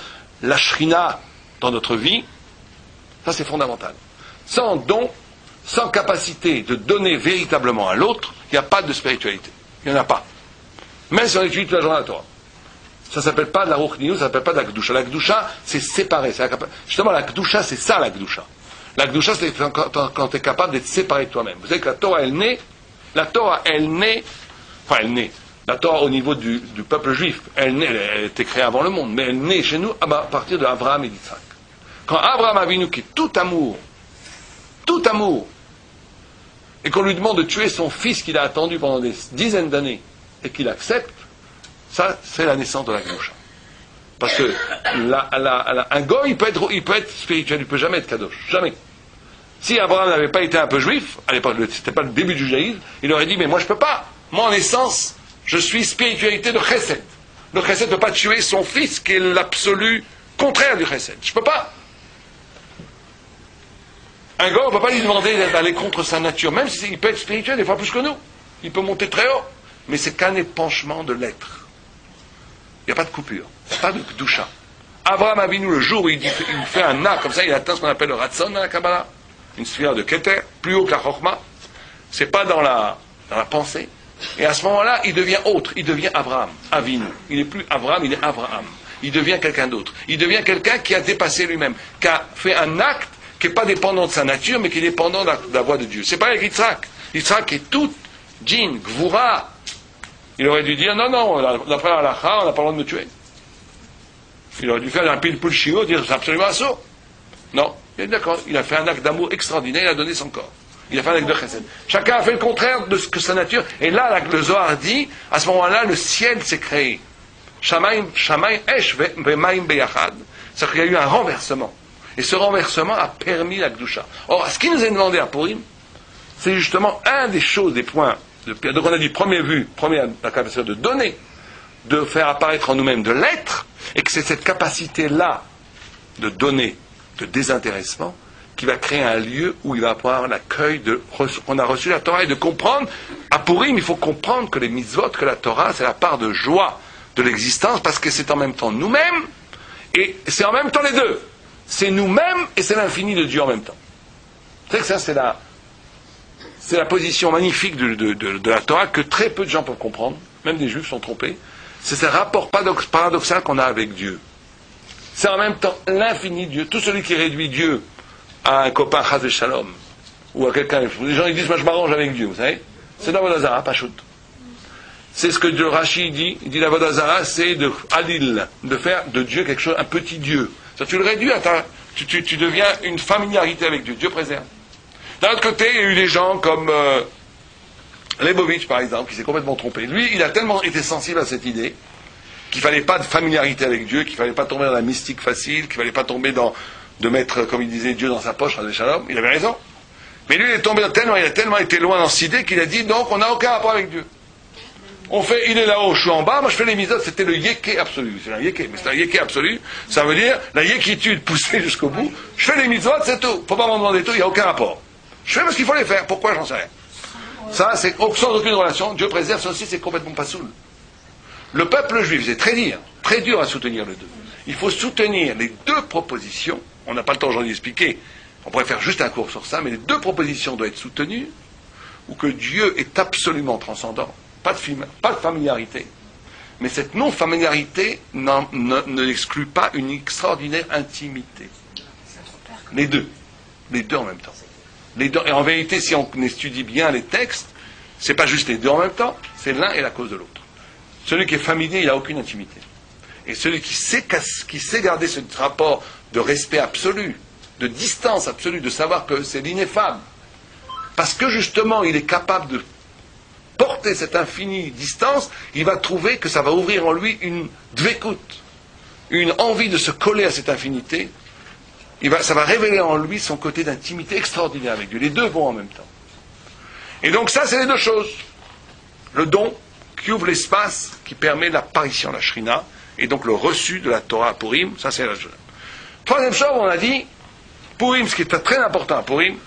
la shrina dans notre vie. Ça c'est fondamental. Sans don, sans capacité de donner véritablement à l'autre, il n'y a pas de spiritualité. Il n'y en a pas. Même si on étudie toute la journée à la Torah. Ça ne s'appelle pas de la Ruchniut, ça ne s'appelle pas de la Kedusha. La Kedusha, c'est séparé. Justement, la Kedusha, c'est ça la Kedusha. La Kedusha, c'est quand tu es capable d'être séparé de toi-même. Vous savez que la Torah, elle naît. La Torah au niveau du peuple juif, elle était créée avant le monde, mais elle naît chez nous à partir d'Abraham et d'Isaac. Quand Abraham Avinu, qui est tout amour, et qu'on lui demande de tuer son fils qu'il a attendu pendant des dizaines d'années, et qu'il accepte, ça, c'est la naissance de la Kedusha. Parce que un goy, il peut être spirituel, il ne peut jamais être kadosh. Jamais. Si Abraham n'avait pas été un peu juif, à l'époque, c'était pas le début du judaïsme, il aurait dit, mais moi je ne peux pas. Moi, en essence, je suis spiritualité de chesed. Le chesed ne peut pas tuer son fils, qui est l'absolu contraire du chesed. Je ne peux pas. Un gars, on ne peut pas lui demander d'aller contre sa nature, même s'il peut être spirituel, des fois plus que nous. Il peut monter très haut. Mais c'est qu'un épanchement de l'être. Il n'y a pas de coupure. Il n'y a pas de kedusha. Abraham Avinu, le jour où il fait un acte comme ça, il atteint ce qu'on appelle le Ratzon dans la Kabbalah, une sphère de Keter, plus haut que la Chokhmah. C'est pas dans la pensée. Et à ce moment-là, il devient autre, il devient Abraham, Avinu. Il n'est plus Abraham, il est Abraham. Il devient quelqu'un d'autre. Il devient quelqu'un qui a dépassé lui-même, qui a fait un acte qui n'est pas dépendant de sa nature, mais qui est dépendant de la voix de Dieu. C'est pas avec Yitzhak. Yitzhak est tout djinn, gvura. Il aurait dû dire, non, d'après la halakha, on n'a pas le droit de me tuer. Il aurait dû faire un pile pulchio, dire, c'est absolument assaut. Non, il est d'accord, il a fait un acte d'amour extraordinaire, il a donné son corps. Il a fait un acte de chesed. Chacun a fait le contraire de ce que sa nature. Et là, le Zohar dit, à ce moment-là, le ciel s'est créé. Shamaim esh v'maim beyachad. C'est-à-dire qu'il y a eu un renversement. Et ce renversement a permis la Gdusha. Or, ce qui nous est demandé à Purim, c'est justement un des choses, des points. Donc on a dit, la capacité de donner, de faire apparaître en nous-mêmes de l'être, et que c'est cette capacité-là de donner, de désintéressement, qui va créer un lieu où il va avoir l'accueil qu'on a reçu la Torah, et de comprendre, à Purim, il faut comprendre que les mitzvot, que la Torah, c'est la part de joie de l'existence, parce que c'est en même temps nous-mêmes, et c'est en même temps les deux. C'est nous-mêmes, et c'est l'infini de Dieu en même temps. C'est que ça, c'est la position magnifique de la Torah, que très peu de gens peuvent comprendre, même des Juifs sont trompés. C'est ce rapport paradoxal qu'on a avec Dieu. C'est en même temps l'infini de Dieu. Tout celui qui réduit Dieu à un copain chas de shalom, ou à quelqu'un, les gens ils disent, moi je m'arrange avec Dieu, vous savez, c'est l'avodah zara, pas chout. C'est ce que le Rashi dit, il dit l'avodah zara, c'est de halil, de faire de Dieu quelque chose, un petit Dieu. Ça, tu le réduis à tu deviens une familiarité avec Dieu, Dieu préserve. D'un autre côté, il y a eu des gens comme Lebovitch, par exemple, qui s'est complètement trompé. Lui, il a tellement été sensible à cette idée qu'il ne fallait pas de familiarité avec Dieu, qu'il ne fallait pas tomber dans la mystique facile, qu'il ne fallait pas tomber de mettre, comme il disait, Dieu dans sa poche, Chas Shalom. Il avait raison. Mais lui, il a tellement été loin dans cette idée qu'il a dit, donc, on n'a aucun rapport avec Dieu. Il est là-haut, je suis en bas, moi je fais les mitzvot, c'était le yéké absolu. C'est un yéké, mais c'est un yéké absolu. Ça veut dire la yékitude poussée jusqu'au bout. Je fais les mitzvot, c'est tout. Faut pas m'en demander tout, il n'y a aucun rapport. Je fais parce qu'il faut les faire. Pourquoi, j'en sais rien. Ça, c'est sans aucune relation. Dieu préserve, ça aussi, c'est complètement pas soul. Le peuple juif, c'est très dur à soutenir le deux. Il faut soutenir les deux propositions. On n'a pas le temps aujourd'hui d'expliquer. On pourrait faire juste un cours sur ça, mais les deux propositions doivent être soutenues, ou que Dieu est absolument transcendant. Pas de familiarité. Mais cette non-familiarité n'exclut pas une extraordinaire intimité. Les deux en même temps. Et en vérité, si on étudie bien les textes, c'est pas juste les deux en même temps, c'est l'un et la cause de l'autre. Celui qui est familier, il n'a aucune intimité. Et celui qui sait garder ce rapport de respect absolu, de distance absolue, de savoir que c'est l'ineffable, parce que justement, il est capable de porter cette infinie distance, il va trouver que ça va ouvrir en lui une dvekut, une envie de se coller à cette infinité. Ça va révéler en lui son côté d'intimité extraordinaire avec Dieu. Les deux vont en même temps. Et donc ça, c'est les deux choses. Le don qui ouvre l'espace, qui permet l'apparition de la Shrina, et donc le reçu de la Torah à Purim, ça c'est la chose. Troisième chose, on a dit, Purim, ce qui est très important à Purim,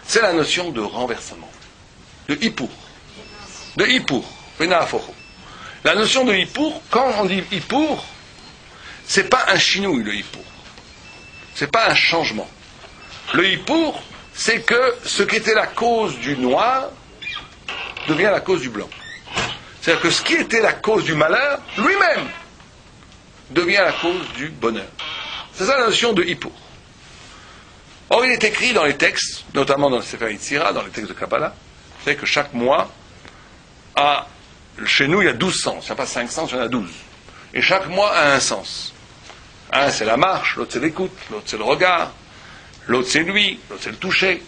c'est la notion de renversement. De Hippour. De Hippour. La notion de Hippour, quand on dit Hippour, c'est pas un chinouille, le Hippour. C'est pas un changement. Le Hippour, c'est que ce qui était la cause du noir devient la cause du blanc. C'est-à-dire que ce qui était la cause du malheur, lui-même, devient la cause du bonheur. C'est ça la notion de Hippour. Or, il est écrit dans les textes, notamment dans le Sefer Yetzira, dans les textes de Kabbalah, vous savez que chaque mois chez nous, il y a 12 sens. Il n'y a pas 5 sens, il y en a 12. Et chaque mois a un sens. Un, c'est la marche, l'autre, c'est l'écoute, l'autre, c'est le regard, l'autre, c'est lui, l'autre, c'est le toucher.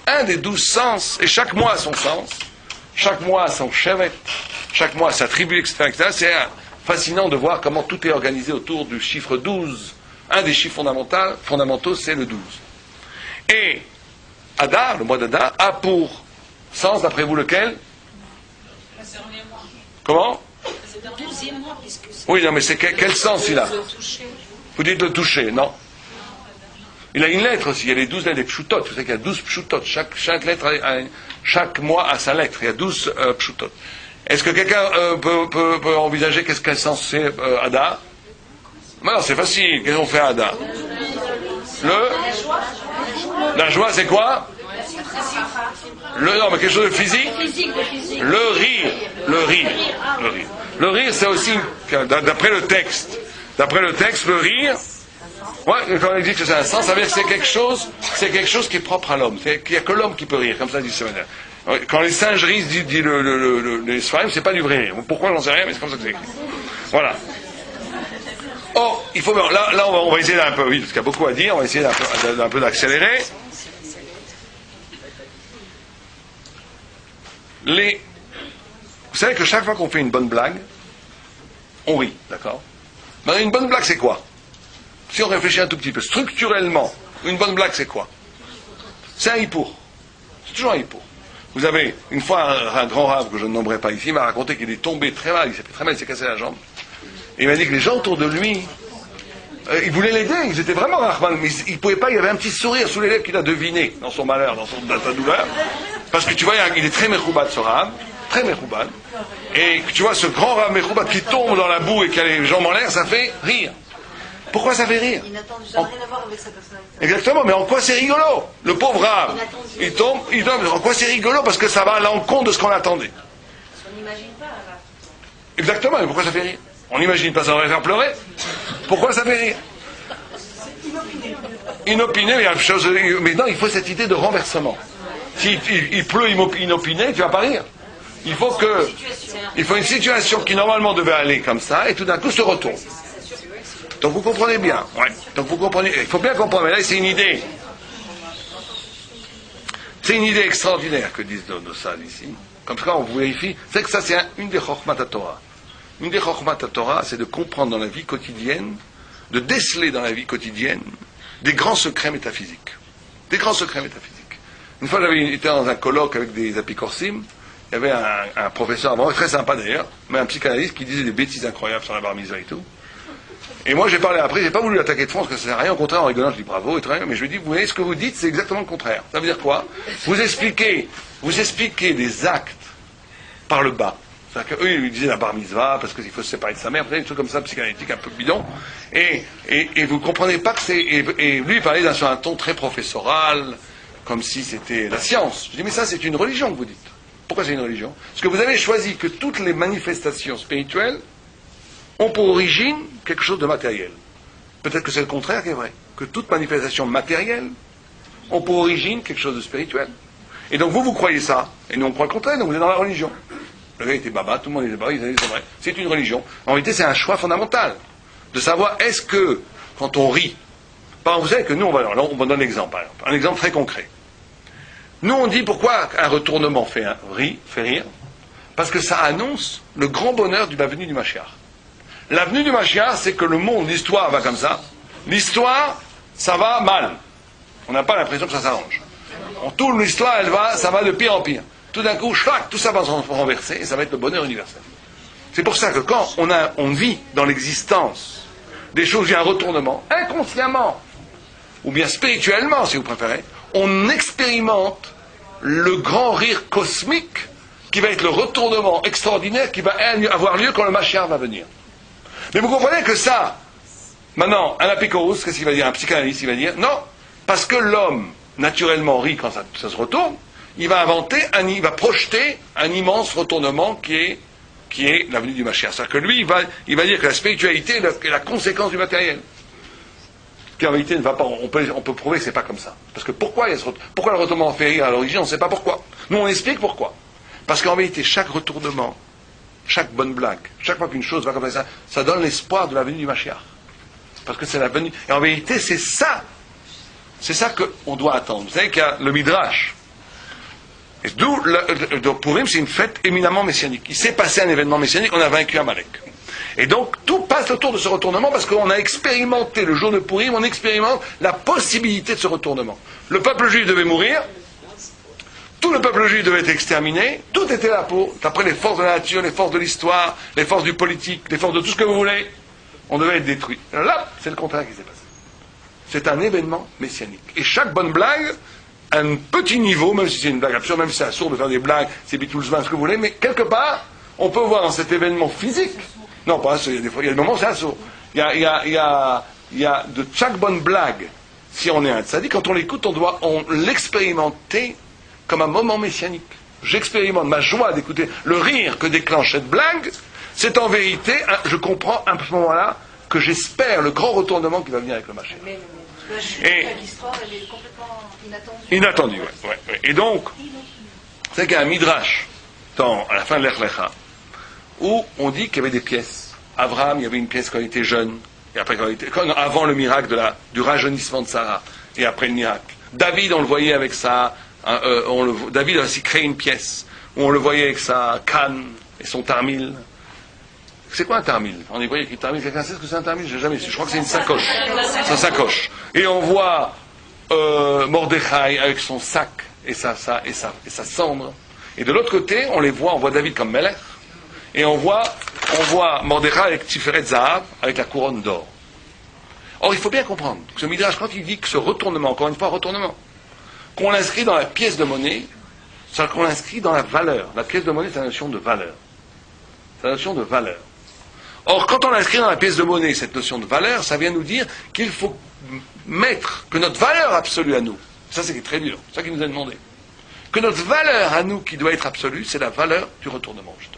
Un des 12 sens, et chaque mois a son sens, chaque mois a son chevet, chaque mois a sa tribu, etc. etc. C'est fascinant de voir comment tout est organisé autour du chiffre 12. Un des chiffres fondamentaux, c'est le 12. Et Adar, le mois d'Adar, a pour sens, d'après vous, lequel? Comment? C'est le 12e mois, puisque c'est... Oui, non, mais c'est quel sens il a? Vous dites le toucher, non? Il a une lettre aussi, il y a les 12 lettres, les pshutot. Vous savez qu'il y a 12 pshutot. Chaque mois a sa lettre, il y a 12 pshutot. Est-ce que quelqu'un peut envisager quel sens c'est Adar? Non, c'est facile. Qu'est-ce qu'on fait à Ada? La joie, c'est quoi? Non, mais quelque chose de physique. Le rire. Le rire, c'est aussi, d'après le texte, le rire, ouais, quand on dit que c'est un sens, ça veut dire que c'est quelque chose qui est propre à l'homme. Il n'y a que l'homme qui peut rire, comme ça dit Séminaire. Quand les singes rient, dit les Sfarim, c'est pas du vrai rire. Pourquoi, j'en sais rien, mais c'est comme ça que c'est écrit. Voilà. Oh, il faut, là on va essayer d'un peu, oui, parce qu'il y a beaucoup à dire, on va essayer d'un peu d'accélérer. Vous savez que chaque fois qu'on fait une bonne blague, on rit, d'accord? Mais une bonne blague, c'est quoi? Si on réfléchit un tout petit peu, structurellement, une bonne blague, c'est quoi? C'est un hippour. C'est toujours un hippour. Vous avez, une fois, un grand rave que je ne nommerai pas ici, m'a raconté qu'il est tombé très mal, il s'est fait très mal, il s'est cassé la jambe. Et il m'a dit que les gens autour de lui, ils voulaient l'aider, ils étaient vraiment rahman, mais ils ne pouvaient pas, il y avait un petit sourire sous les lèvres qu'il a deviné dans son malheur, dans sa douleur. Parce que tu vois, il est très mechoubad ce rave, très mechoubad. Et tu vois, ce grand rave mechoubad qui tombe dans la boue et qui a les jambes en l'air, ça fait rire. Pourquoi ça fait rire? Il n'attend jamais rien à voir avec sa personnalité. Exactement, mais en quoi c'est rigolo? Le pauvre rave, il tombe, en quoi c'est rigolo? Parce que ça va à l'encontre de ce qu'on attendait. On n'imagine pas, là. Exactement, mais pourquoi ça fait rire? On n'imagine pas, ça aurait faire pleurer. Pourquoi ça fait rire? Inopiné, mais il y a une chose. Mais non, il faut cette idée de renversement. Si il pleut inopiné, tu vas pas rire. Il faut une situation qui normalement devait aller comme ça, et tout d'un coup se retourne. Donc vous comprenez bien. Ouais. Donc vous comprenez. Il faut bien comprendre. Mais là, c'est une idée. C'est une idée extraordinaire que disent nos salles ici. Comme ça, on vous vérifie. C'est que ça, c'est une des Chokhmat Torah. Une des Chokhmat Torah, c'est de comprendre dans la vie quotidienne, de déceler dans la vie quotidienne des grands secrets métaphysiques. Des grands secrets métaphysiques. Une fois, j'avais été dans un colloque avec des apicorsim. Il y avait un professeur, vraiment très sympa d'ailleurs, mais un psychanalyste qui disait des bêtises incroyables sur la bar mitzvah et tout. Et moi, j'ai parlé après, j'ai pas voulu l'attaquer de fond, parce que ça sert à rien. Au contraire, en rigolant, je dis bravo, et très bien, mais je lui dis, vous voyez, ce que vous dites, c'est exactement le contraire. Ça veut dire quoi? Vous expliquez des actes par le bas. C'est-à-dire qu'eux, ils lui disaient la bar mitzvah, parce qu'il faut se séparer de sa mère, des trucs comme ça, psychanalytique, un peu bidon. Et vous comprenez pas que c'est. Et lui, il parlait sur un ton très professoral, comme si c'était la science. Je dis, mais ça, c'est une religion que vous dites. Pourquoi c'est une religion? Parce que vous avez choisi que toutes les manifestations spirituelles ont pour origine quelque chose de matériel. Peut-être que c'est le contraire qui est vrai. Que toute manifestation matérielle ont pour origine quelque chose de spirituel. Et donc vous croyez ça, et nous on croit le contraire, donc vous êtes dans la religion. Le gars était baba, tout le monde était baba, ils disaient c'est vrai. C'est une religion. En réalité, c'est un choix fondamental. De savoir, est-ce que, quand on rit, par exemple, vous savez que nous, on va donner un exemple, par exemple. Un exemple très concret. Nous, on dit pourquoi un retournement fait rire, parce que ça annonce le grand bonheur de la venue du Mashiach. La venue du Mashiach, c'est que le monde, l'histoire va comme ça. L'histoire, ça va mal. On n'a pas l'impression que ça s'arrange. On tourne l'histoire, ça va de pire en pire. Tout d'un coup, tout ça va se renverser et ça va être le bonheur universel. C'est pour ça que quand on vit dans l'existence des choses, il y a un retournement, inconsciemment, ou bien spirituellement, si vous préférez, on expérimente le grand rire cosmique qui va être le retournement extraordinaire qui va avoir lieu quand le Mashiach va venir. Mais vous comprenez que ça, maintenant, un apikoros, qu'est-ce qu'il va dire? Un psychanalyste, il va dire, non, parce que l'homme, naturellement, rit quand ça se retourne, il va projeter un immense retournement qui est la venue du Mashiach. C'est-à-dire que lui, il va dire que la spiritualité est la conséquence du matériel. Qui en réalité ne va pas, on peut prouver que c'est pas comme ça. Parce que pourquoi le retournement fait rire à l'origine, on ne sait pas pourquoi. Nous, on explique pourquoi. Parce qu'en réalité, chaque retournement, chaque bonne blague, chaque fois qu'une chose va comme ça, ça donne l'espoir de la venue du Mashiach. Parce que c'est la venue. Et en vérité, c'est ça qu'on doit attendre. Vous savez qu'il y a le Midrash. Et d'où Purim, c'est une fête éminemment messianique. Il s'est passé un événement messianique, on a vaincu Amalek. Et donc, tout passe autour de ce retournement parce qu'on a expérimenté le jour de Purim, on expérimente la possibilité de ce retournement. Le peuple juif devait mourir, tout le peuple juif devait être exterminé, tout était là pour, d'après les forces de la nature, les forces de l'histoire, les forces du politique, les forces de tout ce que vous voulez, on devait être détruit. Alors là, c'est le contraire qui s'est passé. C'est un événement messianique. Et chaque bonne blague, à un petit niveau, même si c'est une blague absurde, même si c'est absurde de faire des blagues, c'est bitoulzman, ce que vous voulez, mais quelque part, on peut voir dans cet événement physique, non pas, il y a des moments c'est absurde, De chaque bonne blague, si on est un tzaddik, quand on l'écoute, on l'expérimenter comme un moment messianique. J'expérimente ma joie d'écouter le rire que déclenche cette blague. C'est en vérité, je comprends à ce moment-là que j'espère le grand retournement qui va venir avec le Mashiach. Mais la chute de l'histoire, elle est complètement inattendue. Inattendue, oui. Et donc, c'est qu'il y a un midrash à la fin de l'Ech Lecha où on dit qu'il y avait des pièces. Abraham, il y avait une pièce quand il était jeune, et après avant le miracle du rajeunissement de Sarah, et après le miracle. David, on le voyait avec ça. David a aussi créé une pièce où on le voyait avec sa canne et son tarmil. C'est quoi un tarmil? En hébreu, il y a écrit tarmil. Quelqu'un sait ce que c'est un tarmil? Je n'ai jamais su. Je crois que c'est une sacoche. C'est une sacoche. Et on voit Mordechai avec son sac et sa cendre. Et de l'autre côté, on voit David comme Melech. Et on voit Mordechai avec Tiferet Zahav, avec la couronne d'or. Or, il faut bien comprendre que ce midrash, quand il dit que ce retournement, encore une fois, retournement, qu'on l'inscrit dans la pièce de monnaie, c'est qu'on l'inscrit dans la valeur. La pièce de monnaie, c'est la notion de valeur. C'est la notion de valeur. Or, quand on l'inscrit dans la pièce de monnaie, cette notion de valeur, ça vient nous dire qu'il faut mettre que notre valeur absolue à nous, ça c'est très dur, c'est ça qui nous est demandé, que notre valeur à nous qui doit être absolue, c'est la valeur du retournement, justement.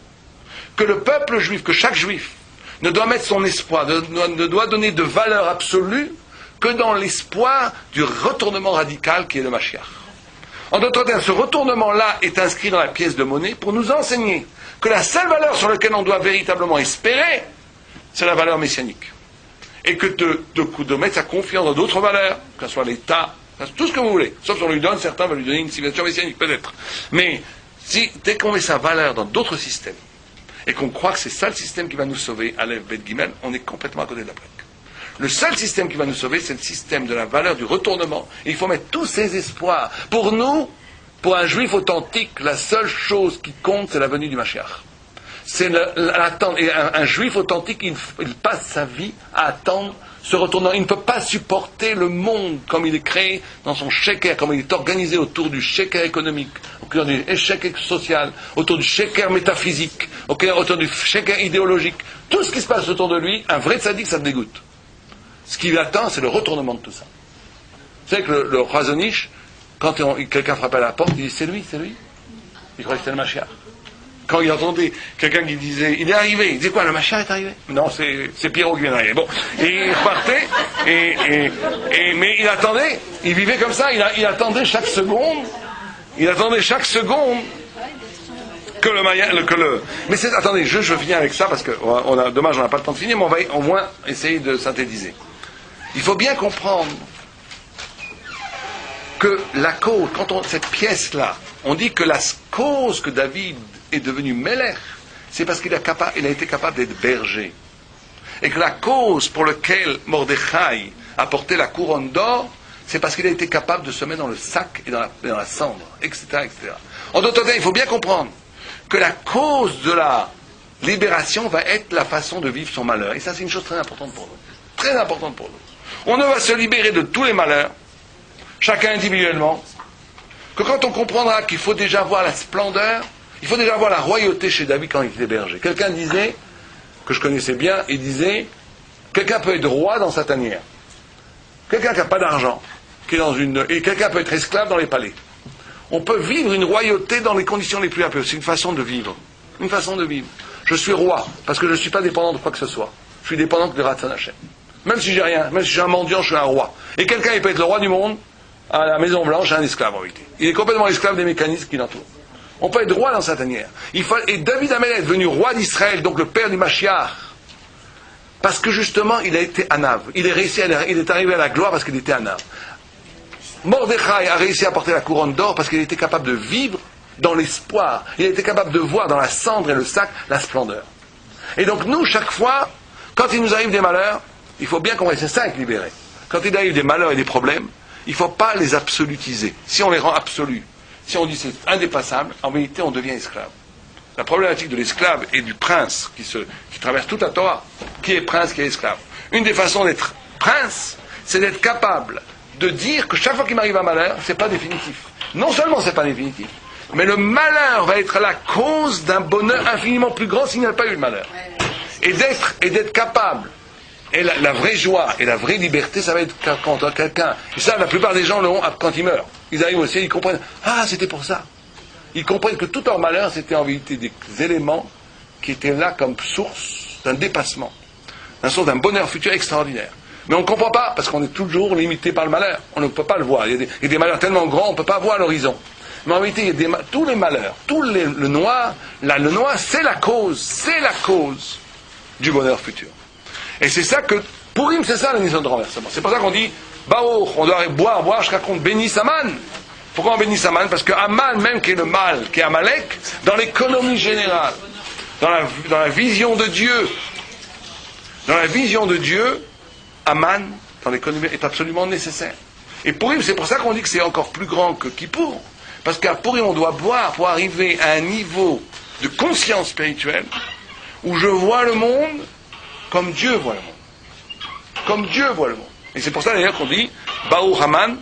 Que le peuple juif, que chaque juif, ne doit mettre son espoir, ne doit donner de valeur absolue que dans l'espoir du retournement radical qui est le Mashiach. En d'autres termes, ce retournement-là est inscrit dans la pièce de monnaie pour nous enseigner que la seule valeur sur laquelle on doit véritablement espérer, c'est la valeur messianique. Et que de mettre sa confiance dans d'autres valeurs, que ce soit l'État, tout ce que vous voulez, sauf si on lui donne, certains veulent lui donner une civilisation messianique, peut-être. Mais dès qu'on met sa valeur dans d'autres systèmes, et qu'on croit que c'est ça le système qui va nous sauver, Aleph, Bet, Gimel, on est complètement à côté de la plaque. Le seul système qui va nous sauver, c'est le système de la valeur du retournement. Et il faut mettre tous ses espoirs. Pour nous, pour un juif authentique, la seule chose qui compte, c'est la venue du Mashiach. C'est l'attendre. Et un juif authentique, il passe sa vie à attendre ce retournement. Il ne peut pas supporter le monde comme il est créé dans son sheker, comme il est organisé autour du sheker économique, autour du sheker social, autour du sheker métaphysique, autour du sheker idéologique. Tout ce qui se passe autour de lui, un vrai tzaddik, ça le dégoûte. Ce qu'il attend, c'est le retournement de tout ça. Vous savez que le Chazonish, quand quelqu'un frappait à la porte, il dit c'est lui. Il croyait que c'était le Mashiach. Quand il entendait quelqu'un qui disait il est arrivé, il disait quoi, le Mashiach est arrivé? Non, c'est Pierrot qui vient d'arriver. Bon, et il repartait, mais il attendait, il vivait comme ça, il attendait chaque seconde que le. Mais attendez, je veux finir avec ça parce que dommage, on n'a pas le temps de finir, mais on va au moins essayer de synthétiser. Il faut bien comprendre que la cause, cette pièce-là, on dit que la cause que David est devenu Melech, c'est parce qu'il a été capable d'être berger. Et que la cause pour laquelle Mordechai a porté la couronne d'or, c'est parce qu'il a été capable de se mettre dans le sac et dans la cendre, etc., etc. En d'autres termes, il faut bien comprendre que la cause de la libération va être la façon de vivre son malheur. Et ça, c'est une chose très importante pour nous. Très importante pour nous. On ne va se libérer de tous les malheurs, chacun individuellement, que quand on comprendra qu'il faut déjà voir la splendeur, il faut déjà voir la royauté chez David quand il était berger. Quelqu'un disait, que je connaissais bien, il disait, quelqu'un peut être roi dans sa tanière. Quelqu'un qui n'a pas d'argent, et quelqu'un peut être esclave dans les palais. On peut vivre une royauté dans les conditions les plus impérieuses. C'est une façon de vivre. Une façon de vivre. Je suis roi, parce que je ne suis pas dépendant de quoi que ce soit. Je suis dépendant de Rathan Hashem. Même si j'ai rien, même si je suis un mendiant, je suis un roi. Et quelqu'un, il peut être le roi du monde, à la Maison Blanche, un esclave en réalité. Il est complètement esclave des mécanismes qui l'entourent. On peut être roi dans sa tanière. Et David Amelech est devenu roi d'Israël, donc le père du Mashiach, parce que justement, il a été Anav. Il est arrivé à la gloire parce qu'il était Anav. Mordechai a réussi à porter la couronne d'or parce qu'il était capable de vivre dans l'espoir. Il était capable de voir dans la cendre et le sac la splendeur. Et donc nous, chaque fois, quand il nous arrive des malheurs, il faut bien qu'on essaie ça être libéré. Quand il arrive des malheurs et des problèmes, il ne faut pas les absolutiser. Si on les rend absolus, si on dit c'est indépassable, en vérité on devient esclave. La problématique de l'esclave et du prince qui traverse toute la Torah, qui est prince, qui est esclave. Une des façons d'être prince, c'est d'être capable de dire que chaque fois qu'il m'arrive un malheur, c'est pas définitif. Non seulement c'est pas définitif, mais le malheur va être la cause d'un bonheur infiniment plus grand s'il n'y a pas eu le malheur. Et d'être capable Et la vraie joie et la vraie liberté, ça va être quand quelqu'un... Et ça, la plupart des gens l'ont quand ils meurent. Ils arrivent au ciel, ils comprennent. Ah, c'était pour ça. Ils comprennent que tout leur malheur, c'était en vérité des éléments qui étaient là comme source d'un dépassement, d'un bonheur futur extraordinaire. Mais on ne comprend pas, parce qu'on est toujours limité par le malheur. On ne peut pas le voir. Il y a des malheurs tellement grands, on ne peut pas voir l'horizon. Mais en vérité, il y a tous les malheurs, le noir, le noir, c'est la cause du bonheur futur. Et c'est ça que, Purim, c'est ça la mission de renversement. C'est pour ça qu'on dit, Baruch, on doit boire jusqu'à qu'on bénisse Aman. Pourquoi on bénisse Aman? Parce que Aman, même qui est le mal, qui est Amalek, dans l'économie générale, dans la vision de Dieu, Aman, dans l'économie, est absolument nécessaire. Et Purim, c'est pour ça qu'on dit que c'est encore plus grand que Kippour. Parce qu'à Purim, on doit boire pour arriver à un niveau de conscience spirituelle où je vois le monde comme Dieu voit le monde. Comme Dieu voit le monde. Et c'est pour ça d'ailleurs qu'on dit Baruch Haman,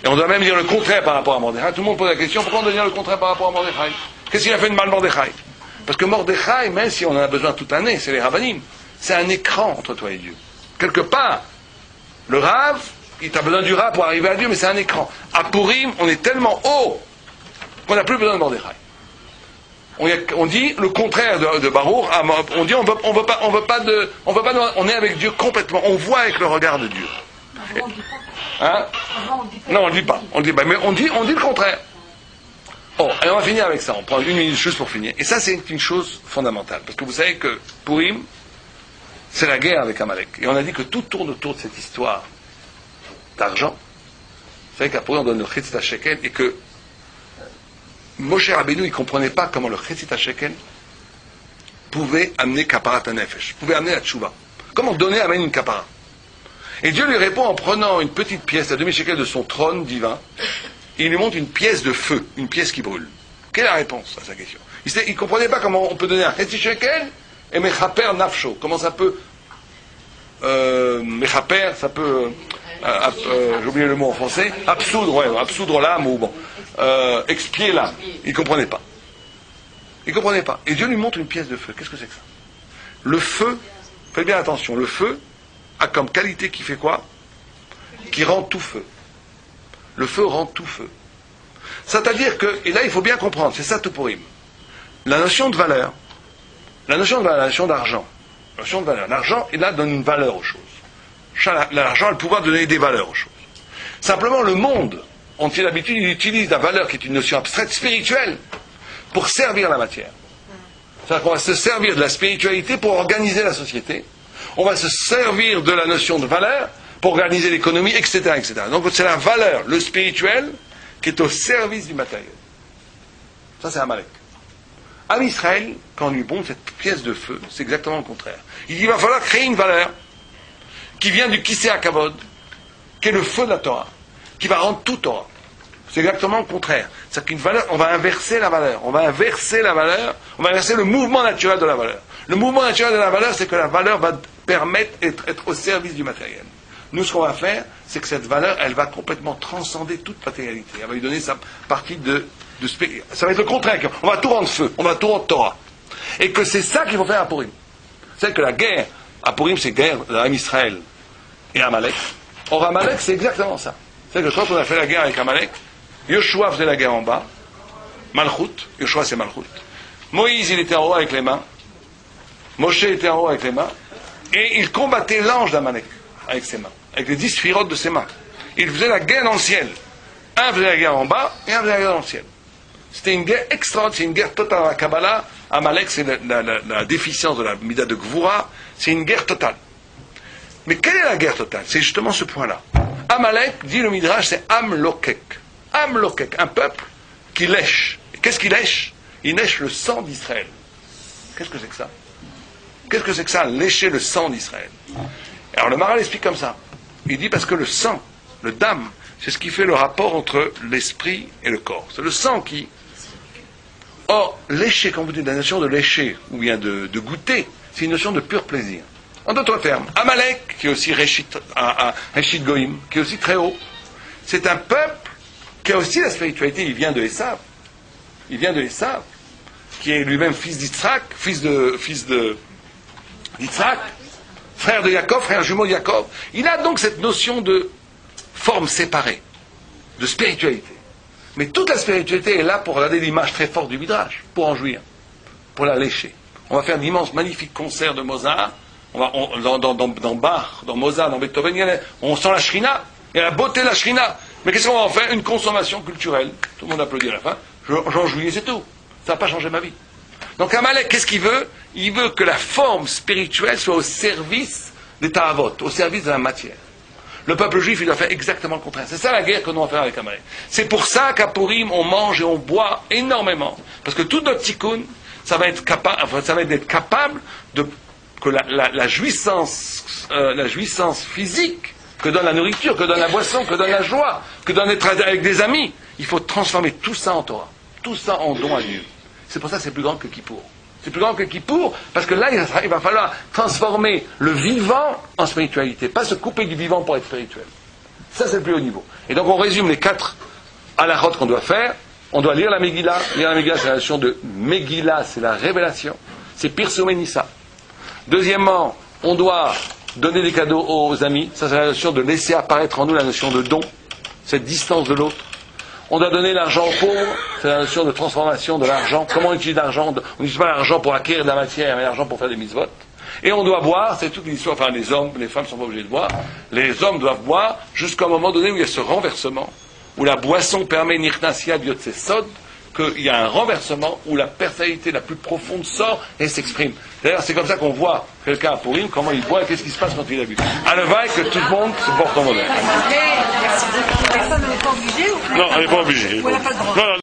et on doit même dire le contraire par rapport à Mordechai. Tout le monde pose la question, pourquoi on doit dire le contraire par rapport à Mordechai? Qu'est-ce qu'il a fait de mal Mordechai? Parce que Mordechai, même si on en a besoin toute l'année, c'est les Rabbanim, c'est un écran entre toi et Dieu. Quelque part, le Rav, il a besoin du Rav pour arriver à Dieu, mais c'est un écran. À Purim, on est tellement haut qu'on n'a plus besoin de Mordechai. On dit le contraire de Baruch. On dit on est avec Dieu complètement. On voit avec le regard de Dieu. Hein? Non, on ne dit pas. Mais on dit le contraire. Oh, et on va finir avec ça. On prend une minute juste pour finir. Et ça, c'est une chose fondamentale. Parce que vous savez que Purim, c'est la guerre avec Amalek. Et on a dit que tout tourne autour de cette histoire d'argent. Vous savez qu'à Purim, on donne le Chetzit HaShekel et que Moshe Rabbeinu, il ne comprenait pas comment le Chetzit HaShekel pouvait amener Kaparat HaNefesh, pouvait amener la Tchouva. Comment donner amène une Kapara. Et Dieu lui répond en prenant une petite pièce, la demi-shekel de son trône divin, et il lui montre une pièce de feu, une pièce qui brûle. Quelle est la réponse à sa question? Il ne comprenait pas comment on peut donner un Chetzit HaShekel et Mechaper Nafsho. Comment ça peut... Mechaper, ça peut... j'ai oublié le mot en français. Absoudre l'âme ou bon... expier l'âme. Il ne comprenait pas. Et Dieu lui montre une pièce de feu. Qu'est-ce que c'est que ça? Le feu, faites bien attention, le feu a comme qualité qui fait quoi? Qui rend tout feu. Le feu rend tout feu. C'est-à-dire que, et là il faut bien comprendre, c'est ça tout pour him. La notion de valeur, la notion d'argent, l'argent, il là donne une valeur aux choses. L'argent a le pouvoir de donner des valeurs aux choses. Simplement le monde, on tient l'habitude, il utilise la valeur qui est une notion abstraite spirituelle pour servir la matière. C'est-à-dire qu'on va se servir de la spiritualité pour organiser la société. On va se servir de la notion de valeur pour organiser l'économie, etc., etc. Donc c'est la valeur, le spirituel, qui est au service du matériel. Ça, c'est Amalek. Am Israël, quand on lui montre cette pièce de feu, c'est exactement le contraire. Il dit, il va falloir créer une valeur qui vient du Kisei HaKavod, qui est le feu de la Torah, qui va rendre tout Torah. C'est exactement le contraire. C'est qu'une valeur, on va inverser la valeur. On va inverser le mouvement naturel de la valeur. Le mouvement naturel de la valeur, c'est que la valeur va permettre d'être au service du matériel. Nous, ce qu'on va faire, c'est que cette valeur, elle va complètement transcender toute matérialité. Elle va lui donner sa partie ça va être le contraire. On va tout rendre feu. On va tout rendre Torah. Et que c'est ça qu'il faut faire à Purim. C'est que la guerre, à Purim, c'est guerre d'Am Israël et Amalek. Or, Amalek, c'est exactement ça. C'est que quand on a fait la guerre avec Amalek, Yoshua faisait la guerre en bas, Malchut, Yoshua c'est Malchut. Moïse, il était en haut avec les mains, Moshe était en haut avec les mains, et il combattait l'ange d'Amalek avec ses mains, avec les 10 sphirotes de ses mains. Il faisait la guerre dans le ciel. Un faisait la guerre en bas, et un faisait la guerre dans le ciel. C'était une guerre extraordinaire, c'est une guerre totale. La Kabbalah, Amalek, c'est la déficience de la Mida de Gvura, c'est une guerre totale. Mais quelle est la guerre totale? C'est justement ce point-là. Amalek, dit le Midrash, c'est Amlokek. Amlokek, un peuple qui lèche. Et qu'est-ce qu'il lèche? Il lèche le sang d'Israël. Qu'est-ce que c'est que ça? Qu'est-ce que c'est que ça, lécher le sang d'Israël? Alors le Maharal explique comme ça. Il dit parce que le sang, le dam, c'est ce qui fait le rapport entre l'esprit et le corps. C'est le sang qui... Or, lécher, quand vous dites la notion de lécher, ou bien de goûter, c'est une notion de pur plaisir. En d'autres termes, Amalek, qui est aussi Reshit Goïm, qui est aussi très haut, c'est un peuple qui a aussi la spiritualité. Il vient de Esav. Il vient de Esav, qui est lui-même fils d'Yitzhak, fils de Yitzhak, frère de Yaakov, frère jumeau de Yaakov. Il a donc cette notion de forme séparée, de spiritualité. Mais toute la spiritualité est là pour regarder l'image très forte du Midrash, pour en jouir, pour la lécher. On va faire d'immenses, magnifiques concerts de Mozart. Dans Bach, dans Mozart, dans Beethoven, on sent la shrina, et la beauté de la shrina. Mais qu'est-ce qu'on va en faire? Une consommation culturelle. Tout le monde applaudit à la fin. J'en jouis, c'est tout. Ça n'a pas changé ma vie. Donc Amalek, qu'est-ce qu'il veut? Il veut que la forme spirituelle soit au service des ta'avot, au service de la matière. Le peuple juif, il doit faire exactement le contraire. C'est ça la guerre que nous allons faire avec Amalek. C'est pour ça qu'à Purim, on mange et on boit énormément. Parce que tout notre tikkun, ça va être d'être capable de que la jouissance physique que donne la nourriture, que donne la boisson, que donne la joie, que donne être avec des amis, il faut transformer tout ça en Torah, tout ça en don à Dieu. C'est pour ça que c'est plus grand que Kippour. C'est plus grand que Kippour, parce que là, il va falloir transformer le vivant en spiritualité, pas se couper du vivant pour être spirituel. Ça, c'est le plus haut niveau. Et donc, on résume les 4 halachot qu'on doit faire. On doit lire la Megillah. Lire la Megillah, c'est la notion de Megillah, c'est la révélation. C'est Pirsumei Nissa. Deuxièmement, on doit donner des cadeaux aux amis. Ça, c'est la notion de laisser apparaître en nous la notion de don, cette distance de l'autre. On doit donner l'argent aux pauvres. C'est la notion de transformation de l'argent. Comment on utilise l'argent? On n'utilise pas l'argent pour acquérir de la matière, mais l'argent pour faire des mitzvot. Et on doit boire, c'est toute l'histoire, enfin les hommes, les femmes ne sont pas obligés de boire. Les hommes doivent boire jusqu'à un moment donné où il y a ce renversement, où la boisson permet Nirnasia Biotsesod, qu'il y a un renversement où la personnalité la plus profonde sort et s'exprime. D'ailleurs, c'est comme ça qu'on voit quelqu'un à Purim, comment il boit et qu'est-ce qui se passe quand il a bu. À Levaï, que tout le monde se porte en modèle. Personne n'est pas obligé ou Non, elle n'est pas obligée. elle n'a pas le droit. Non, non.